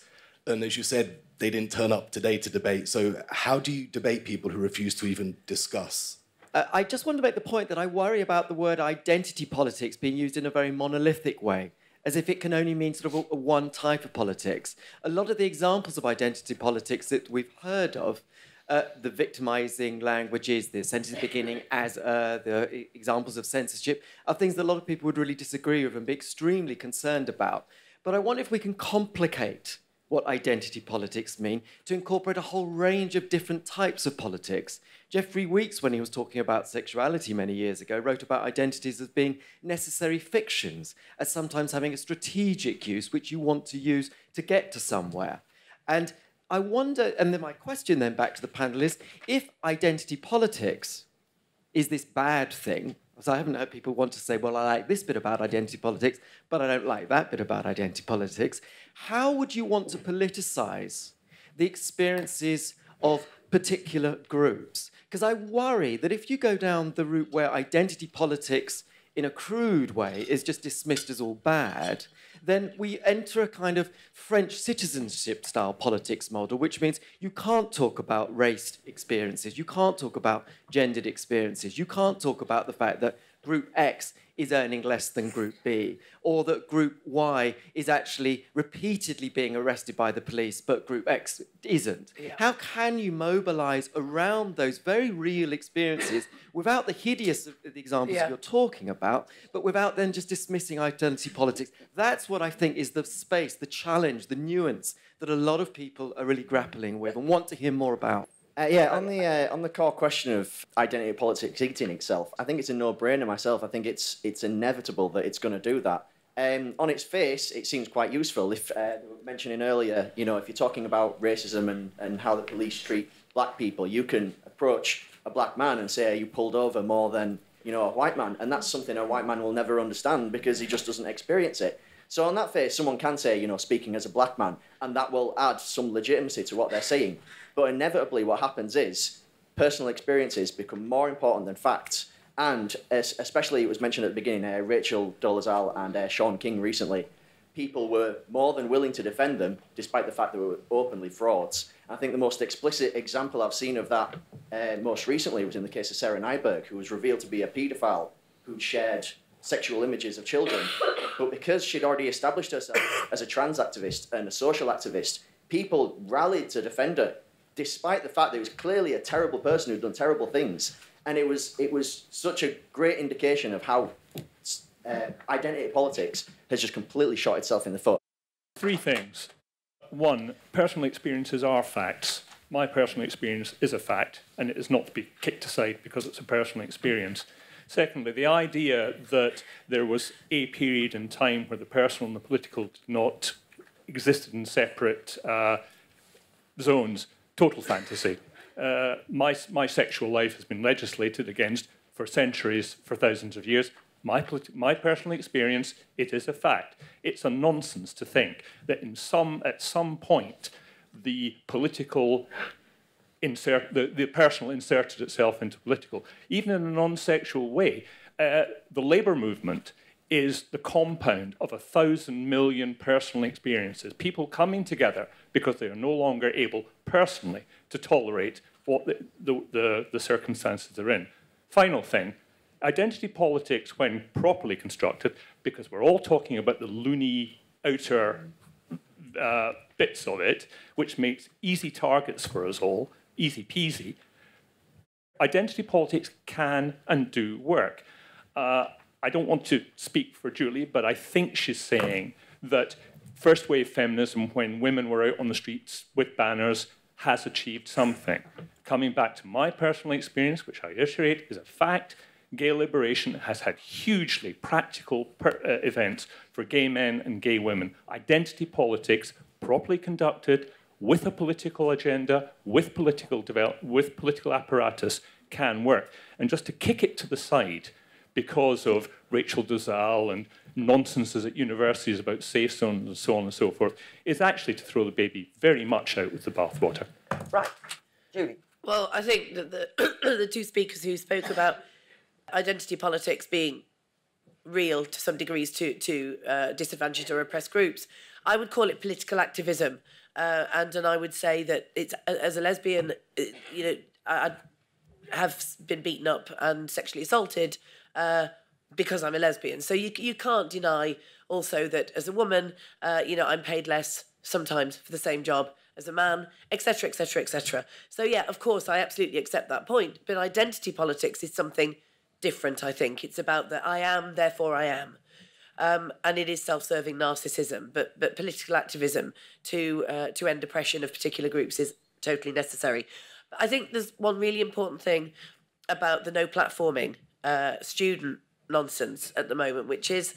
And as you said, they didn't turn up today to debate. So how do you debate people who refuse to even discuss? I just want to make the point that I worry about the word identity politics being used in a very monolithic way, as if it can only mean sort of a one type of politics. A lot of the examples of identity politics that we've heard of, the victimizing languages, the sentence beginning as the examples of censorship, are things that a lot of people would really disagree with and be extremely concerned about. But I wonder if we can complicate what identity politics mean to incorporate a whole range of different types of politics. Jeffrey Weeks, when he was talking about sexuality many years ago, wrote about identities as being necessary fictions, as sometimes having a strategic use which you want to use to get to somewhere. And I wonder, and then my question then back to the panel is, if identity politics is this bad thing, so I haven't heard people want to say, well, I like this bit about identity politics, but I don't like that bit about identity politics. How would you want to politicize the experiences of particular groups? Because I worry that if you go down the route where identity politics in a crude way is just dismissed as all bad, then we enter a kind of French citizenship-style politics model, which means you can't talk about race experiences, you can't talk about gendered experiences, you can't talk about the fact that Group X is earning less than Group B, or that Group Y is actually repeatedly being arrested by the police, but Group X isn't. Yeah. How can you mobilize around those very real experiences without the hideous of the examples you're talking about, but without then just dismissing identity politics? That's what I think is the space, the challenge, the nuance that a lot of people are really grappling with and want to hear more about. On the core question of identity politics eating itself, I think it's a no-brainer myself. I think it's inevitable that it's going to do that. On its face, it seems quite useful. If they were mentioning earlier, if you're talking about racism and how the police treat black people, you can approach a black man and say, you pulled over more than a white man, and that's something a white man will never understand because he just doesn't experience it. So on that face, someone can say, speaking as a black man, and that will add some legitimacy to what they're saying. But inevitably what happens is personal experiences become more important than facts. And especially, it was mentioned at the beginning, Rachel Dolezal and Sean King recently, people were more than willing to defend them, despite the fact they were openly frauds. I think the most explicit example I've seen of that most recently was in the case of Sarah Nyberg, who was revealed to be a paedophile who shared sexual images of children. But because she'd already established herself as a trans activist and a social activist, people rallied to defend her, despite the fact that he was clearly a terrible person who'd done terrible things. And it was such a great indication of how identity politics has just completely shot itself in the foot. Three things. One, personal experiences are facts. My personal experience is a fact, and it is not to be kicked aside because it's a personal experience. Secondly, the idea that there was a period in time where the personal and the political did not existed in separate zones, total fantasy. My sexual life has been legislated against for centuries, for thousands of years. My personal experience, it is a fact. It's a nonsense to think that at some point the political the personal inserted itself into political. Even in a non-sexual way, the labour movement is the compound of 1,000 million personal experiences, people coming together because they are no longer able personally to tolerate what the circumstances they're in. Final thing, identity politics, when properly constructed, because we're all talking about the loony outer bits of it, which makes easy targets for us all, easy peasy, identity politics can and do work. I don't want to speak for Julie, but I think she's saying that first wave feminism, when women were out on the streets with banners, has achieved something. Coming back to my personal experience, which I reiterate is a fact, gay liberation has had hugely practical events for gay men and gay women. Identity politics, properly conducted, with a political agenda, with political apparatus, can work. And just to kick it to the side, because of Rachel Dolezal and nonsenses at universities about safe zones and so on and so forth, is actually to throw the baby very much out with the bathwater. Right. Julie. Well, I think that the two speakers who spoke about identity politics being real to some degrees to disadvantaged or oppressed groups, I would call it political activism. And I would say that it's, as a lesbian, have been beaten up and sexually assaulted because I'm a lesbian. So you can't deny also that as a woman, I'm paid less sometimes for the same job as a man, etc., etc., etc. So yeah, of course, I absolutely accept that point. But identity politics is something different, I think. It's about the I am, therefore I am. And it is self-serving narcissism, but political activism to end oppression of particular groups is totally necessary. But I think there's one really important thing about the no platforming student nonsense at the moment, which is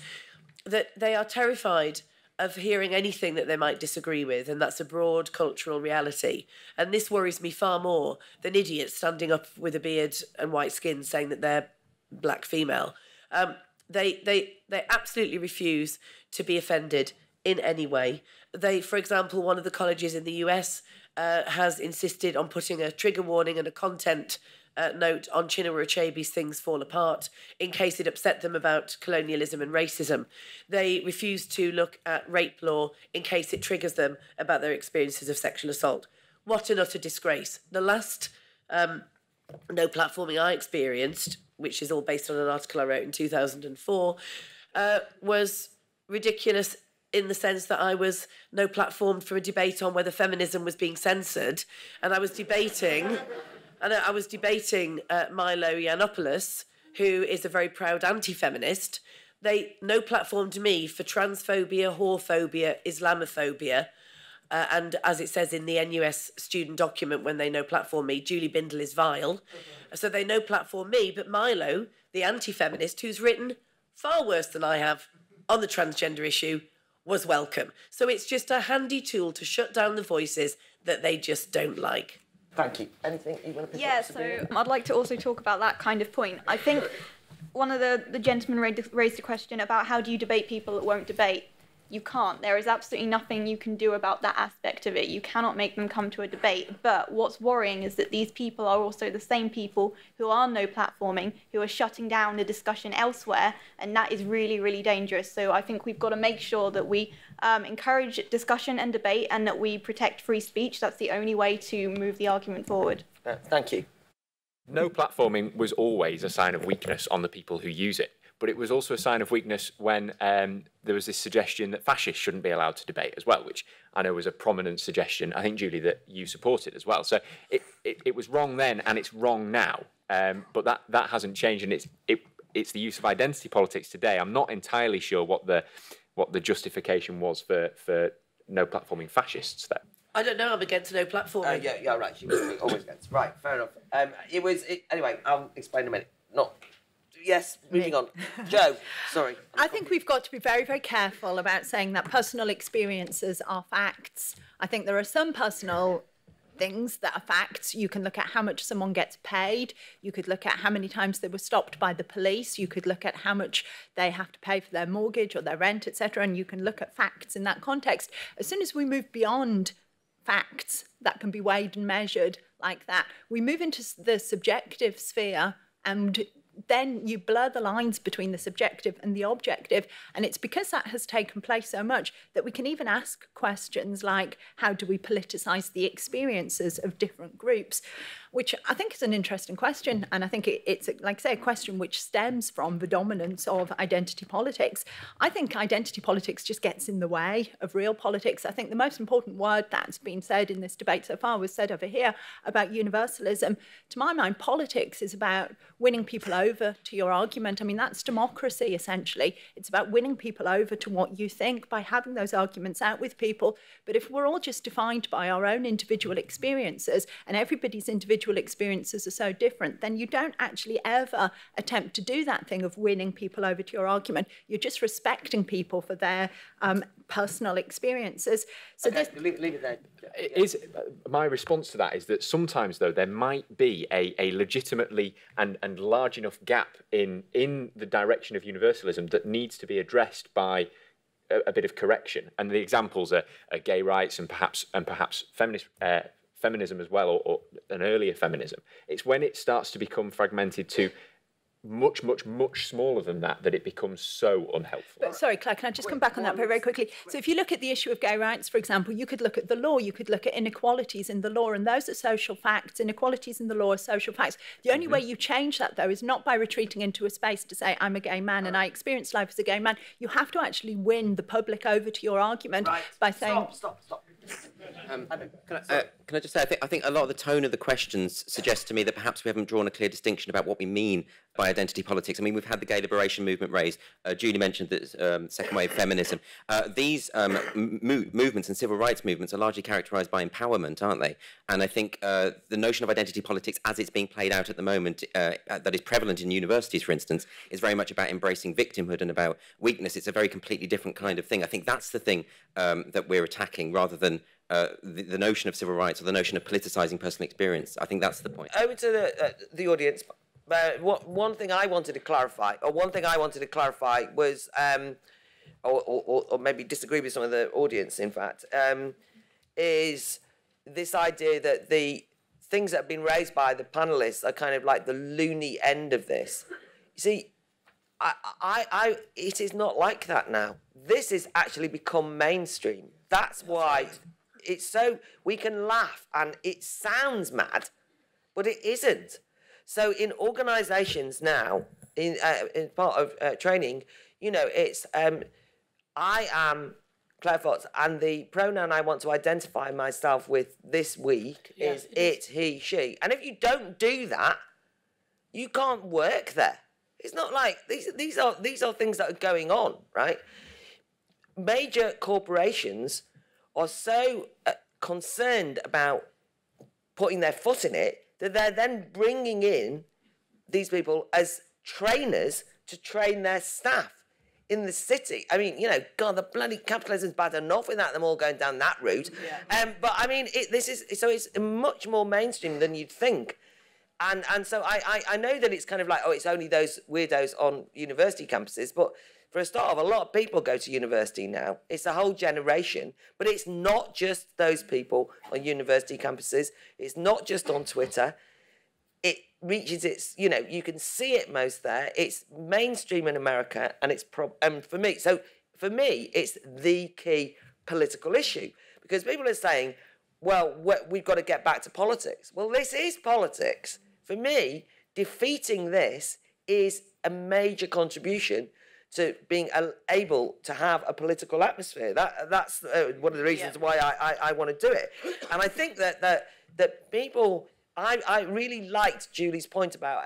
that they are terrified of hearing anything that they might disagree with, and that's a broad cultural reality. And this worries me far more than idiots standing up with a beard and white skin saying that they're black female. They absolutely refuse to be offended in any way. For example, one of the colleges in the US has insisted on putting a trigger warning and a content note on Chinua Achebe's Things Fall Apart in case it upset them about colonialism and racism. They refuse to look at rape law in case it triggers them about their experiences of sexual assault. What an utter disgrace. The last no platforming I experienced, which is all based on an article I wrote in 2004, was ridiculous in the sense that I was no platformed for a debate on whether feminism was being censored, and I was debating Milo Yiannopoulos, who is a very proud anti-feminist. They no platformed me for transphobia, whorephobia, Islamophobia, and as it says in the NUS student document when they no platform me, Julie Bindel is vile. So they no platform me, but Milo, the anti-feminist, who's written far worse than I have on the transgender issue, was welcome. So it's just a handy tool to shut down the voices that they just don't like. Thank you. Anything you want to pick Yeah, up, Sabrina? so I'd like to also talk about that kind of point. I think one of the gentlemen raised a question about how do you debate people that won't debate. You can't. There is absolutely nothing you can do about that aspect of it. You cannot make them come to a debate. But what's worrying is that these people are also the same people who are no platforming, who are shutting down the discussion elsewhere, and that is really, really dangerous. So I think we've got to make sure that we encourage discussion and debate and that we protect free speech. That's the only way to move the argument forward. Thank you. No platforming was always a sign of weakness on the people who use it. But it was also a sign of weakness when there was this suggestion that fascists shouldn't be allowed to debate as well, which I know was a prominent suggestion. I think, Julie, that you supported as well. So it was wrong then and it's wrong now. But that hasn't changed, and it's the use of identity politics today. I'm not entirely sure what the justification was for no platforming fascists there. I don't know. I'm against no platforming. Yeah, right. She was always against. Right, fair enough. Anyway, I'll explain in a minute. Yes, moving on. Jo, sorry. I think we've got to be very, very careful about saying that personal experiences are facts. I think there are some personal things that are facts. You can look at how much someone gets paid. You could look at how many times they were stopped by the police. You could look at how much they have to pay for their mortgage or their rent, etc. And you can look at facts in that context. As soon as we move beyond facts that can be weighed and measured like that, we move into the subjective sphere, and then you blur the lines between the subjective and the objective. And it's because that has taken place so much that we can even ask questions like, how do we politicise the experiences of different groups? Which I think is an interesting question. And I think it's, like I say, a question which stems from the dominance of identity politics. I think identity politics just gets in the way of real politics. I think the most important word that's been said in this debate so far was said over here about universalism. To my mind, politics is about winning people over to your argument. I mean, that's democracy, essentially. It's about winning people over to what you think by having those arguments out with people. But if we're all just defined by our own individual experiences, and everybody's individual experiences are so different, then you don't actually ever attempt to do that thing of winning people over to your argument. You're just respecting people for their personal experiences. So okay, leave it there. My response to that is that sometimes, though, there might be a legitimately and large enough gap in the direction of universalism that needs to be addressed by a bit of correction. And the examples are gay rights and perhaps feminism as well, or an earlier feminism. It's when it starts to become fragmented to much, much, much smaller than that it becomes so unhelpful. But sorry, Claire, can I just come back on that very, very quickly? So if you look at the issue of gay rights, for example, you could look at the law, you could look at inequalities in the law, and those are social facts. Inequalities in the law are social facts. The only way you change that, though, is not by retreating into a space to say, I'm a gay man and I experienced life as a gay man. You have to actually win the public over to your argument by saying... Stop. Can I just say, I think a lot of the tone of the questions suggests to me that perhaps we haven't drawn a clear distinction about what we mean by identity politics. I mean, we've had the gay liberation movement raised. Julie mentioned the second wave feminism. These movements and civil rights movements are largely characterised by empowerment, aren't they? And I think the notion of identity politics as it's being played out at the moment, that is prevalent in universities, for instance, is very much about embracing victimhood and about weakness. It's a very completely different kind of thing. I think that's the thing that we're attacking rather than the notion of civil rights or the notion of politicising personal experience. I think that's the point. Over to the audience. One thing I wanted to clarify was, or maybe disagree with some of the audience, in fact, is this idea that the things that have been raised by the panellists are kind of like the loony end of this. You see, it is not like that now. This has actually become mainstream. That's why it's so, we can laugh and it sounds mad, but it isn't. So in organisations now, in part of training, you know, it's I am Claire Fox, and the pronoun I want to identify myself with this week is it, he, she. And if you don't do that, you can't work there. It's not like these are things that are going on, right? Major corporations are so concerned about putting their foot in it that they're then bringing in these people as trainers to train their staff in the city. I mean, you know, God, the bloody capitalism's bad enough without them all going down that route. Yeah. But I mean, it's much more mainstream than you'd think. And so I know that it's kind of like, oh, it's only those weirdos on university campuses, but for a start, a lot of people go to university now. It's a whole generation, but it's not just those people on university campuses. It's not just on Twitter. It reaches its, you know, you can see it most there. It's mainstream in America, and it's for me. So for me, it's the key political issue, because people are saying, well, we've got to get back to politics. Well, this is politics. For me, defeating this is a major contribution to being able to have a political atmosphere. That's one of the reasons why I want to do it. And I think that people, I really liked Julie's point about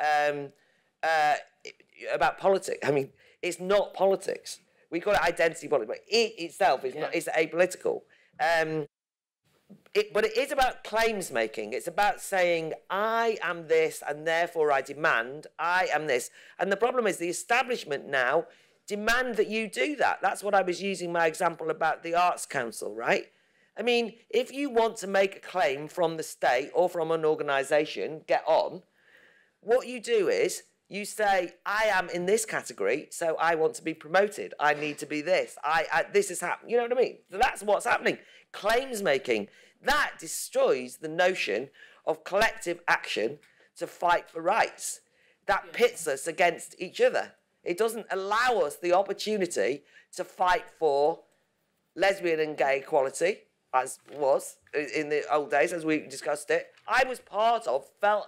politics. I mean, it's not politics. We call it identity politics, but it itself is not. It's apolitical. But it is about claims making. It's about saying, I am this, and therefore I demand I am this. And the problem is the establishment now demand that you do that. That's what I was using my example about the Arts Council, right? I mean, if you want to make a claim from the state or from an organisation, get on. What you do is you say, I am in this category, so I want to be promoted. I need to be this. This is happening. You know what I mean? So that's what's happening. Claims making. That destroys the notion of collective action to fight for rights. That pits us against each other. It doesn't allow us the opportunity to fight for lesbian and gay equality, as was in the old days, as we discussed it. Felt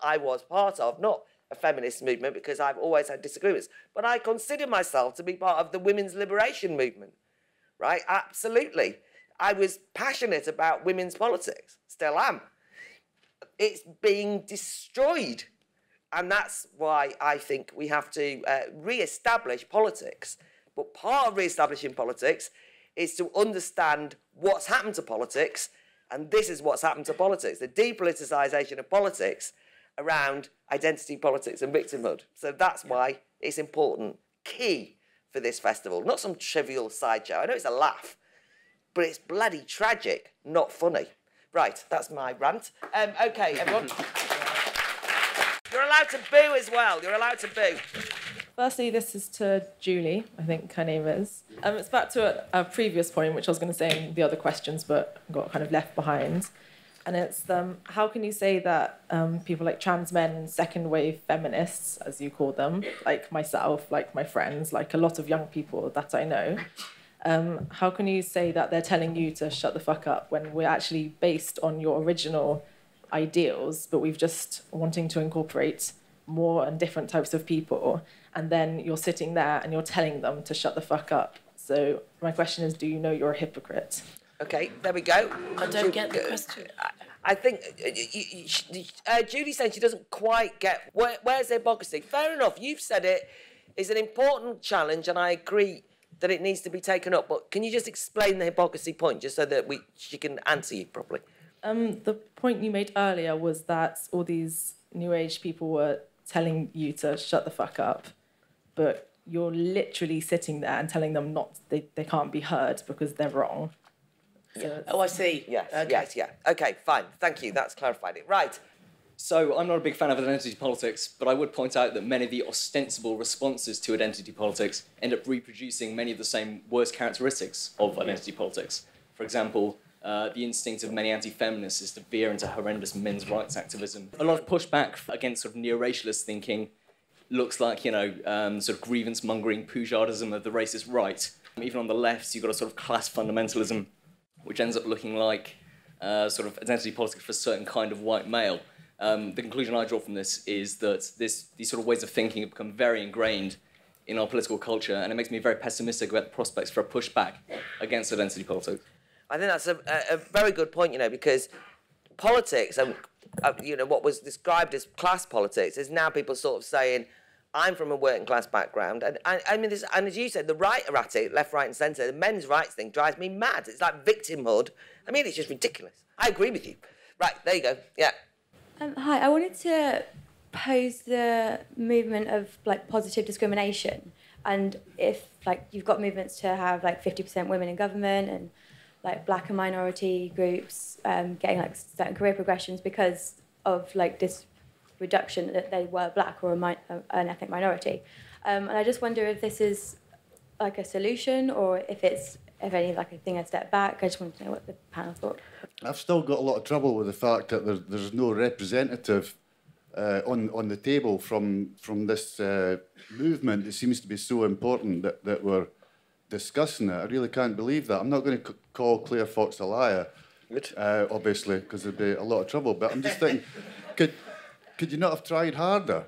I was part of, not a feminist movement, because I've always had disagreements, but I consider myself to be part of the women's liberation movement, right? Absolutely. I was passionate about women's politics, still am. It's being destroyed. And that's why I think we have to re-establish politics. But part of re-establishing politics is to understand what's happened to politics, and this is what's happened to politics, the depoliticisation of politics around identity politics and victimhood. So that's why it's important, key for this festival. Not some trivial sideshow. I know it's a laugh, but it's bloody tragic, not funny. Right, that's my rant. Okay, everyone. You're allowed to boo as well. You're allowed to boo. Firstly, this is to Julie, I think her name is. It's back to a previous point, which I was going to say in the other questions, but got kind of left behind. and it's how can you say that people like trans men, second wave feminists, as you call them, like myself, like my friends, like a lot of young people that I know, how can you say that they're telling you to shut the fuck up when we're actually based on your original ideals, but we've just wanting to incorporate more and different types of people, and then you're sitting there and you're telling them to shut the fuck up. So my question is, do you know you're a hypocrite? Okay, there we go. I don't get the question. I think Judy said she doesn't quite get where's the hypocrisy. Fair enough, you've said it is an important challenge, and I agree that it needs to be taken up. But can you just explain the hypocrisy point, just so that she can answer you properly? The point you made earlier was that all these new age people were telling you to shut the fuck up, but you're literally sitting there and telling them they can't be heard because they're wrong. Yeah. Oh, I see. Yes, Okay. yes, yeah. Okay, fine. Thank you. That's clarified it. Right. So I'm not a big fan of identity politics, but I would point out that many of the ostensible responses to identity politics end up reproducing many of the same worst characteristics of identity politics. For example, the instinct of many anti-feminists is to veer into horrendous men's rights activism. A lot of pushback against sort of neo-racialist thinking looks like, sort of grievance-mongering poujadism of the racist right. Even on the left, you've got a sort of class fundamentalism, which ends up looking like sort of identity politics for a certain kind of white male. The conclusion I draw from this is that these sort of ways of thinking have become very ingrained in our political culture, and it makes me very pessimistic about the prospects for a pushback against identity politics. I think that's a very good point, because politics and what was described as class politics is now people sort of saying, I'm from a working class background, and I mean, and as you said, the right are at it, left, right, and centre. The men's rights thing drives me mad. It's like victimhood. I mean, it's just ridiculous. I agree with you. Right, there you go. Yeah. Hi, I wanted to pose the movement of positive discrimination, and if you've got movements to have 50% women in government and black and minority groups getting certain career progressions because of this reduction that they were black or an ethnic minority, and I just wonder if this is a solution or if it's a thing a step back. I just wanted to know what the panel thought. I've still got a lot of trouble with the fact that there's no representative on the table from this movement. It seems to be so important that we're discussing it. I really can't believe that. I'm not going to call Claire Fox a liar, obviously, because there'd be a lot of trouble. But I'm just thinking, could you not have tried harder?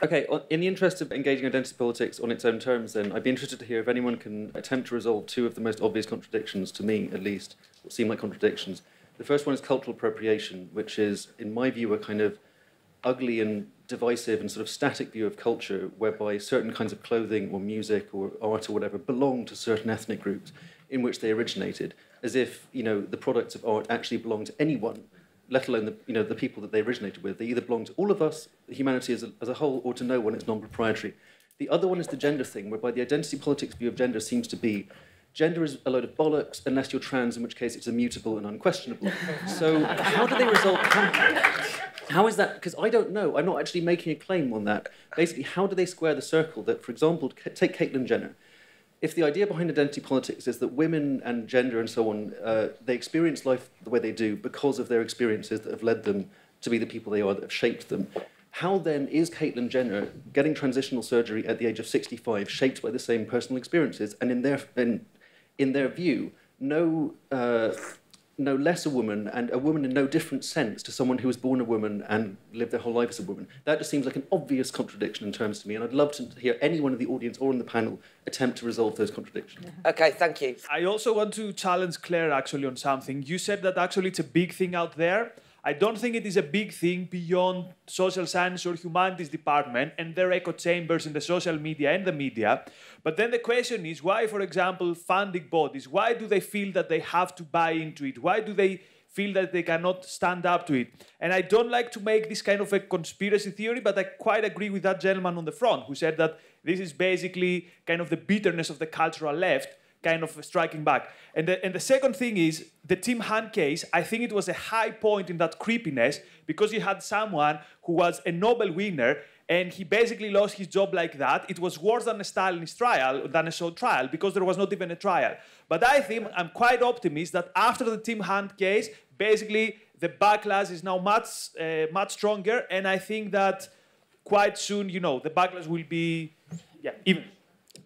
Okay, in the interest of engaging identity politics on its own terms, then, I'd be interested to hear if anyone can attempt to resolve two of the most obvious contradictions, to me at least, what seem like contradictions. The first one is cultural appropriation, which is, in my view, a kind of ugly and divisive and sort of static view of culture, whereby certain kinds of clothing or music or art or whatever belong to certain ethnic groups in which they originated, as if, the products of art actually belong to anyone, let alone the people that they originated with. They either belong to all of us, humanity as a whole, or to no one. It's non-proprietary. The other one is the gender thing, whereby the identity politics view of gender seems to be gender is a load of bollocks unless you're trans, in which case it's immutable and unquestionable. So how do they resolve? How is that? Because I don't know. I'm not actually making a claim on that. Basically, how do they square the circle that, for example, take Caitlyn Jenner. If the idea behind identity politics is that women and gender and so on, they experience life the way they do because of their experiences that have led them to be the people they are, that have shaped them, how then is Caitlyn Jenner getting transitional surgery at the age of 65 shaped by the same personal experiences, and in their view, no less a woman, and a woman in no different sense to someone who was born a woman and lived their whole life as a woman? That just seems like an obvious contradiction in terms to me, and I'd love to hear anyone in the audience or in the panel attempt to resolve those contradictions. Okay, thank you. I also want to challenge Claire actually on something. You said that actually it's a big thing out there. I don't think it is a big thing beyond social science or humanities department and their echo chambers in the social media and the media. But then the question is why, for example, funding bodies, why do they feel that they have to buy into it? Why do they feel that they cannot stand up to it? And I don't like to make this kind of a conspiracy theory, but I quite agree with that gentleman on the front who said that this is basically kind of the bitterness of the cultural left kind of striking back. And the second thing is the Tim Hunt case. I think it was a high point in that creepiness because you had someone who was a Nobel winner And he basically lost his job like that. It was worse than a Stalinist trial, than a show trial, because there was not even a trial. But I think I'm quite optimistic that after the Tim Hunt case, basically the backlash is now much stronger, and I think that quite soon, you know, the backlash will be, even.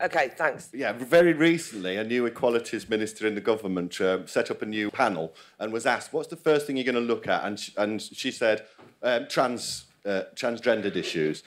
Okay, thanks. Yeah, very recently, a new equalities minister in the government set up a new panel and was asked, what's the first thing you're going to look at? And she said, transgendered issues,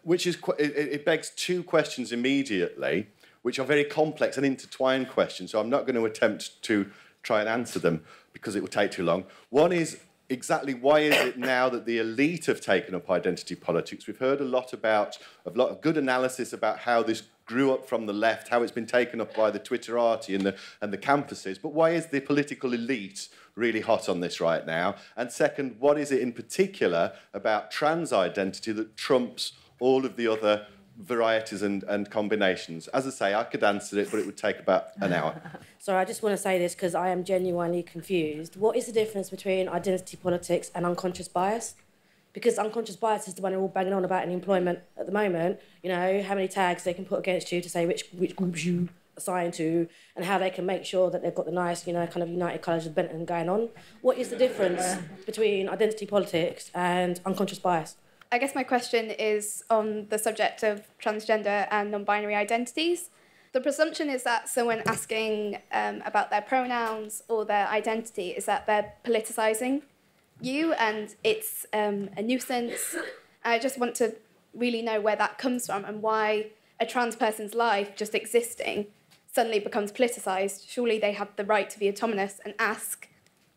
which is, it begs two questions immediately, which are very complex and intertwined questions, so I'm not going to attempt to try and answer them because it will take too long. One is, exactly why is it now that the elite have taken up identity politics? We've heard a lot of good analysis about how this grew up from the left, how it's been taken up by the Twitterati and the campuses. But why is the political elite really hot on this right now? And second, what is it in particular about trans identity that trumps all of the other varieties and combinations? As I say, I could answer it, but it would take about an hour. Sorry, I just want to say this because I am genuinely confused. What is the difference between identity politics and unconscious bias? Because unconscious bias is the one we're all banging on about in employment at the moment. You know, how many tags they can put against you to say which groups you assign to and how they can make sure that they've got the nice, you know, kind of United Colours of Benton going on. What is the difference between identity politics and unconscious bias? I guess my question is on the subject of transgender and non-binary identities. The presumption is that someone asking about their pronouns or their identity is that they're politicising you, and it's a nuisance. I just want to really know where that comes from and why a trans person's life just existing suddenly becomes politicised. Surely they have the right to be autonomous and ask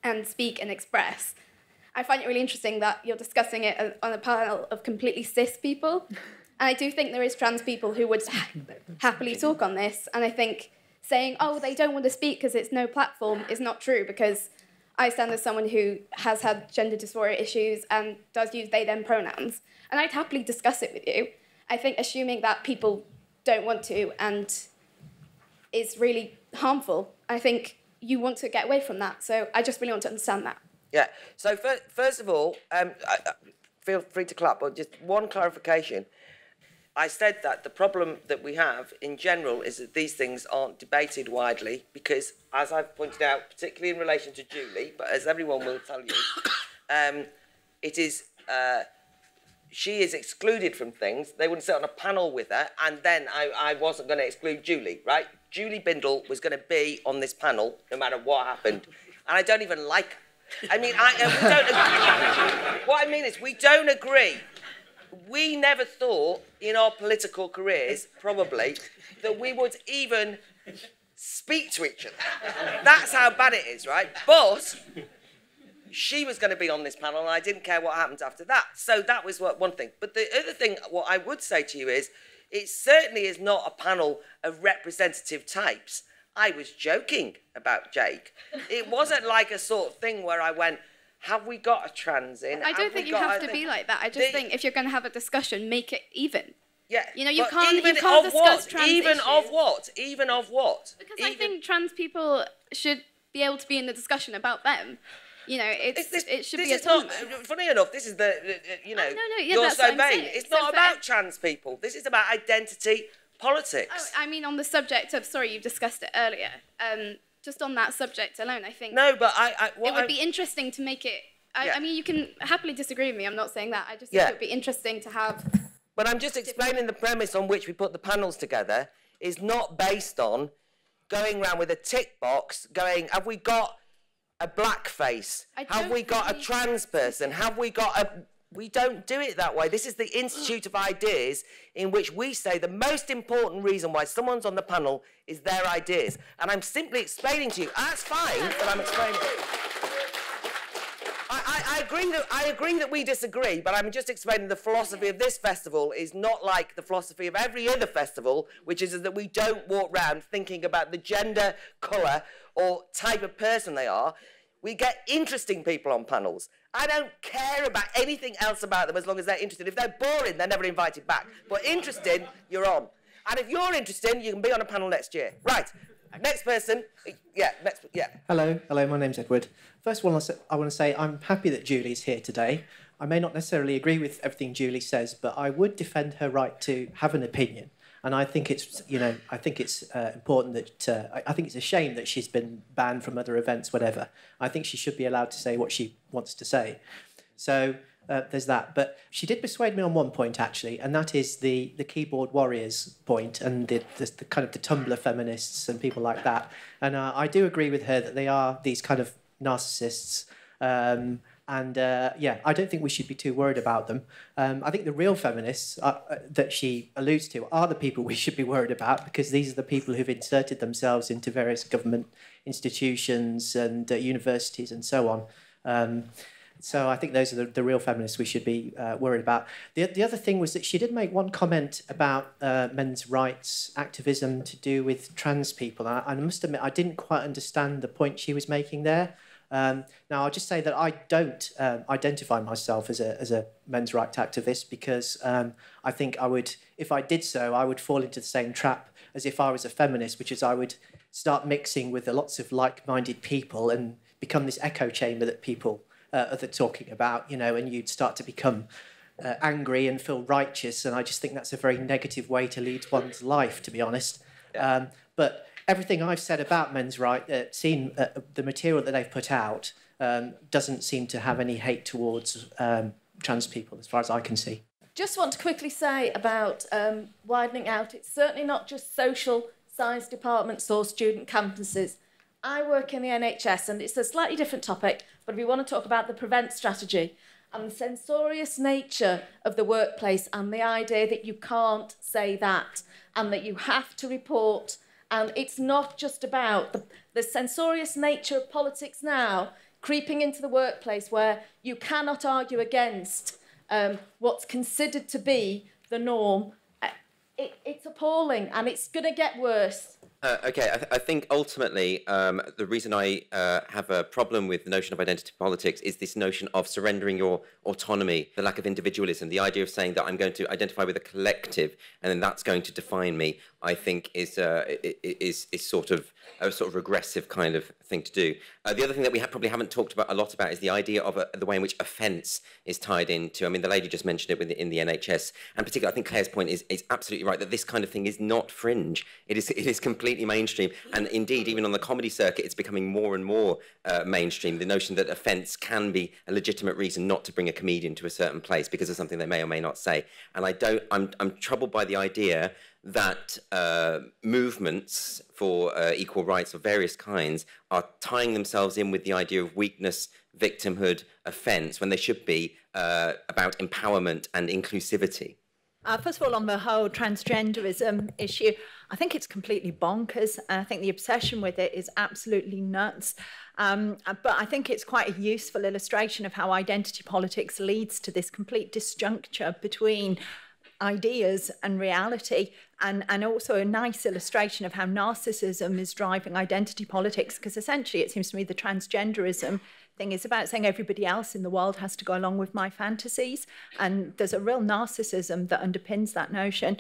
and speak and express. I find it really interesting that you're discussing it on a panel of completely cis people. And I do think there is trans people who would happily talk on this. And I think saying, oh, they don't want to speak because it's no platform is not true, because I stand as someone who has had gender dysphoria issues and does use they, them pronouns. And I'd happily discuss it with you. I think assuming that people don't want to and is really harmful. I think you want to get away from that. So I just really want to understand that. Yeah, so first of all, feel free to clap, but just one clarification. I said that the problem that we have in general is that these things aren't debated widely because, as I've pointed out, particularly in relation to Julie, but as everyone will tell you, it is, she is excluded from things. They wouldn't sit on a panel with her, and then I wasn't going to exclude Julie, right? Julie Bindel was going to be on this panel no matter what happened, and I don't even like her. I mean, we don't agree. What I mean is we don't agree. We never thought in our political careers, probably, that we would even speak to each other. That's how bad it is, right? But she was going to be on this panel, and I didn't care what happened after that. So that was one thing. But the other thing, what I would say to you is, it certainly is not a panel of representative types. I was joking about Jake. It wasn't like a sort of thing where I went, have we got a trans in? I don't think you have to be like that. I just think if you're going to have a discussion, make it even. Yeah. You know, you but can't even discuss of what? trans Even issues. of what? Even of what? Because I think trans people should be able to be in the discussion about them. You know, it should be autonomous. Funny enough, this is you know, yeah, you're that's so what I'm vain. saying. It's So not for about trans people. This is about identity politics. Oh, I mean, on the subject of, sorry, you discussed it earlier. Just on that subject alone, I think. No, but it would be interesting to make it. I mean, you can happily disagree with me. I'm not saying that. I just think it would be interesting to have. But I'm just explaining the premise on which we put the panels together is not based on going around with a tick box, going, have we got a black face? Have we got a trans person? Have we got a... We don't do it that way. This is the Institute of Ideas in which we say the most important reason why someone's on the panel is their ideas. And I'm simply explaining to you, that's fine, but I'm explaining... I agree that we disagree, but I'm just explaining the philosophy of this festival is not like the philosophy of every other festival, which is that we don't walk around thinking about the gender, colour, or type of person they are. We get interesting people on panels. I don't care about anything else about them as long as they're interested. If they're boring, they're never invited back. But interesting, you're on. And if you're interested, you can be on a panel next year. Right. Next person. Yeah. Hello, my name's Edward. First of all, I want to say I'm happy that Julie's here today. I may not necessarily agree with everything Julie says, but I would defend her right to have an opinion. And I think it's, I think it's important that, I think it's a shame that she's been banned from other events, whatever. I think she should be allowed to say what she wants to say. So there's that. But she did persuade me on one point, actually, and that is the keyboard warriors point and the kind of the Tumblr feminists and people like that. And I do agree with her that they are these kind of narcissists. Yeah, I don't think we should be too worried about them. I think the real feminists that she alludes to are the people we should be worried about, because these are the people who've inserted themselves into various government institutions and universities and so on. So I think those are the real feminists we should be worried about. The other thing was that she did make one comment about men's rights activism to do with trans people. I must admit, I didn't quite understand the point she was making there. Now, I'll just say that I don't identify myself as a men's rights activist, because I think I would, if I did so, I would fall into the same trap as if I was a feminist, which is I would start mixing with lots of like-minded people and become this echo chamber that people are talking about, and you'd start to become angry and feel righteous. And I just think that's a very negative way to lead one's life, to be honest. But everything I've said about men's rights, the material that they've put out, doesn't seem to have any hate towards trans people, as far as I can see. Just want to quickly say about widening out, it's certainly not just social science departments or student campuses. I work in the NHS, and it's a slightly different topic, but we want to talk about the prevent strategy and the censorious nature of the workplace, and the idea that you can't say that and that you have to report. And it's not just about the censorious nature of politics now creeping into the workplace, where you cannot argue against what's considered to be the norm. It's appalling, and it's going to get worse. Okay, I think ultimately the reason I have a problem with the notion of identity politics is this notion of surrendering your autonomy, the lack of individualism, the idea of saying that I'm going to identify with a collective and then that's going to define me. I think is sort of a regressive kind of thing to do. The other thing that we probably haven't talked about a lot about is the idea of the way in which offence is tied into. I mean, the lady just mentioned it in the NHS, and particularly I think Claire's point is absolutely right, that this kind of thing is not fringe. It is completely mainstream, and indeed even on the comedy circuit it's becoming more and more mainstream. The notion that offence can be a legitimate reason not to bring a comedian to a certain place because of something they may or may not say. And I'm troubled by the idea that movements for equal rights of various kinds are tying themselves in with the idea of weakness, victimhood, offence, when they should be about empowerment and inclusivity. First of all, on the whole transgenderism issue, I think it's completely bonkers. I think the obsession with it is absolutely nuts. But I think it's quite a useful illustration of how identity politics leads to this complete disjuncture between ideas and reality, and also a nice illustration of how narcissism is driving identity politics, because essentially it seems to me the transgenderism thing is about saying everybody else in the world has to go along with my fantasies, and there's a real narcissism that underpins that notion.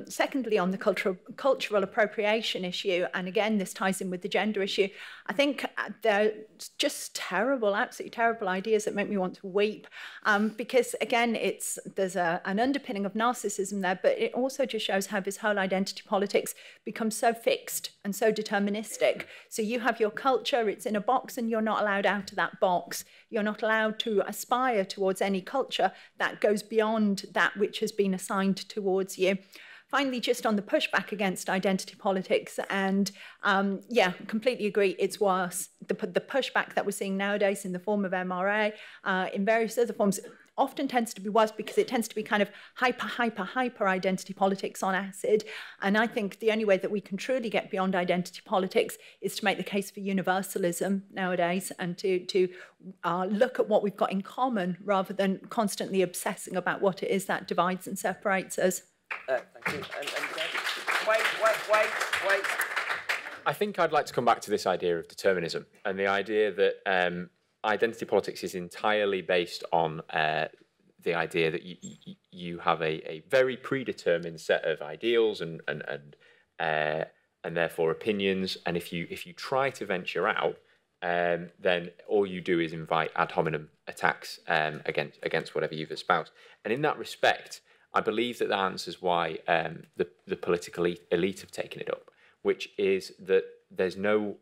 Secondly, on the cultural appropriation issue, and again, this ties in with the gender issue, I think they're just terrible, absolutely terrible ideas that make me want to weep, because again, there's an underpinning of narcissism there, but it also just shows how this whole identity politics becomes so fixed and so deterministic. So you have your culture, it's in a box, and you're not allowed out of that box. You're not allowed to aspire towards any culture that goes beyond that which has been assigned towards you. Finally, just on the pushback against identity politics, and yeah, completely agree, it's worse. The pushback that we're seeing nowadays in the form of MRA, in various other forms, often tends to be worse because it tends to be kind of hyper identity politics on acid. And I think the only way that we can truly get beyond identity politics is to make the case for universalism nowadays, and to look at what we've got in common rather than constantly obsessing about what it is that divides and separates us. Thank you. Wait. I think I'd like to come back to this idea of determinism and the idea that identity politics is entirely based on the idea that you have a very predetermined set of ideals and therefore opinions, and if you try to venture out, then all you do is invite ad hominem attacks against whatever you've espoused. And in that respect, I believe that answers why the political elite have taken it up, which is that there's no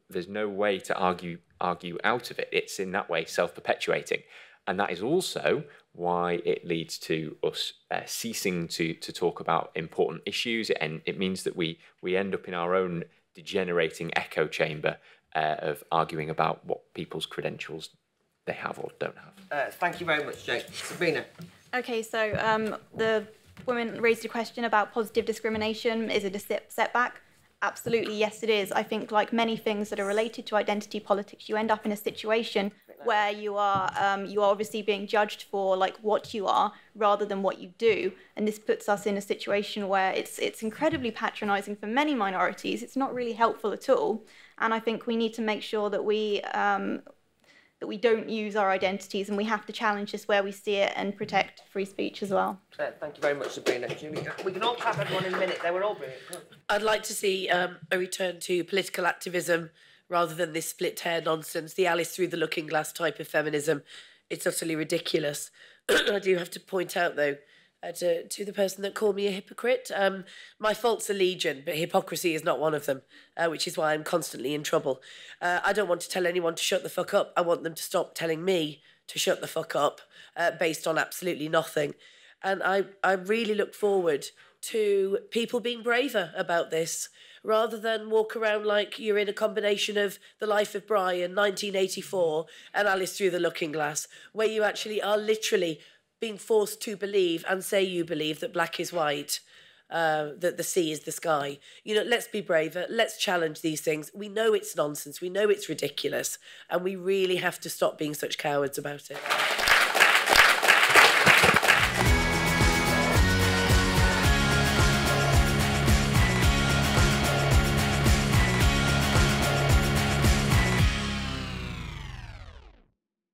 way to argue out of it. It's in that way self-perpetuating. And that is also why it leads to us ceasing to talk about important issues. And it means that we end up in our own degenerating echo chamber of arguing about what people's credentials they have or don't have. Thank you very much, Jake. Sabrina. Okay, so the woman raised a question about positive discrimination. Is it a setback? Absolutely, yes, it is. I think, like many things that are related to identity politics, you end up in a situation where you are obviously being judged for like what you are rather than what you do, and this puts us in a situation where it's incredibly patronising for many minorities. It's not really helpful at all, and I think we need to make sure that we don't use our identities, and we have to challenge this where we see it and protect free speech as well. Thank you very much, Sabrina. We can all clap everyone in a minute. They were all brilliant. I'd like to see a return to political activism rather than this split-hair nonsense, the Alice through the looking glass type of feminism. It's utterly ridiculous. I do have to point out, though, to the person that called me a hypocrite, my faults are legion, but hypocrisy is not one of them, which is why I'm constantly in trouble. I don't want to tell anyone to shut the fuck up. I want them to stop telling me to shut the fuck up based on absolutely nothing. And I really look forward to people being braver about this, rather than walk around like you're in a combination of The Life of Brian, 1984, and Alice Through the Looking Glass, where you actually are literally being forced to believe and say you believe that black is white, that the sea is the sky. You know, let's be braver. Let's challenge these things. We know it's nonsense. We know it's ridiculous. And we really have to stop being such cowards about it.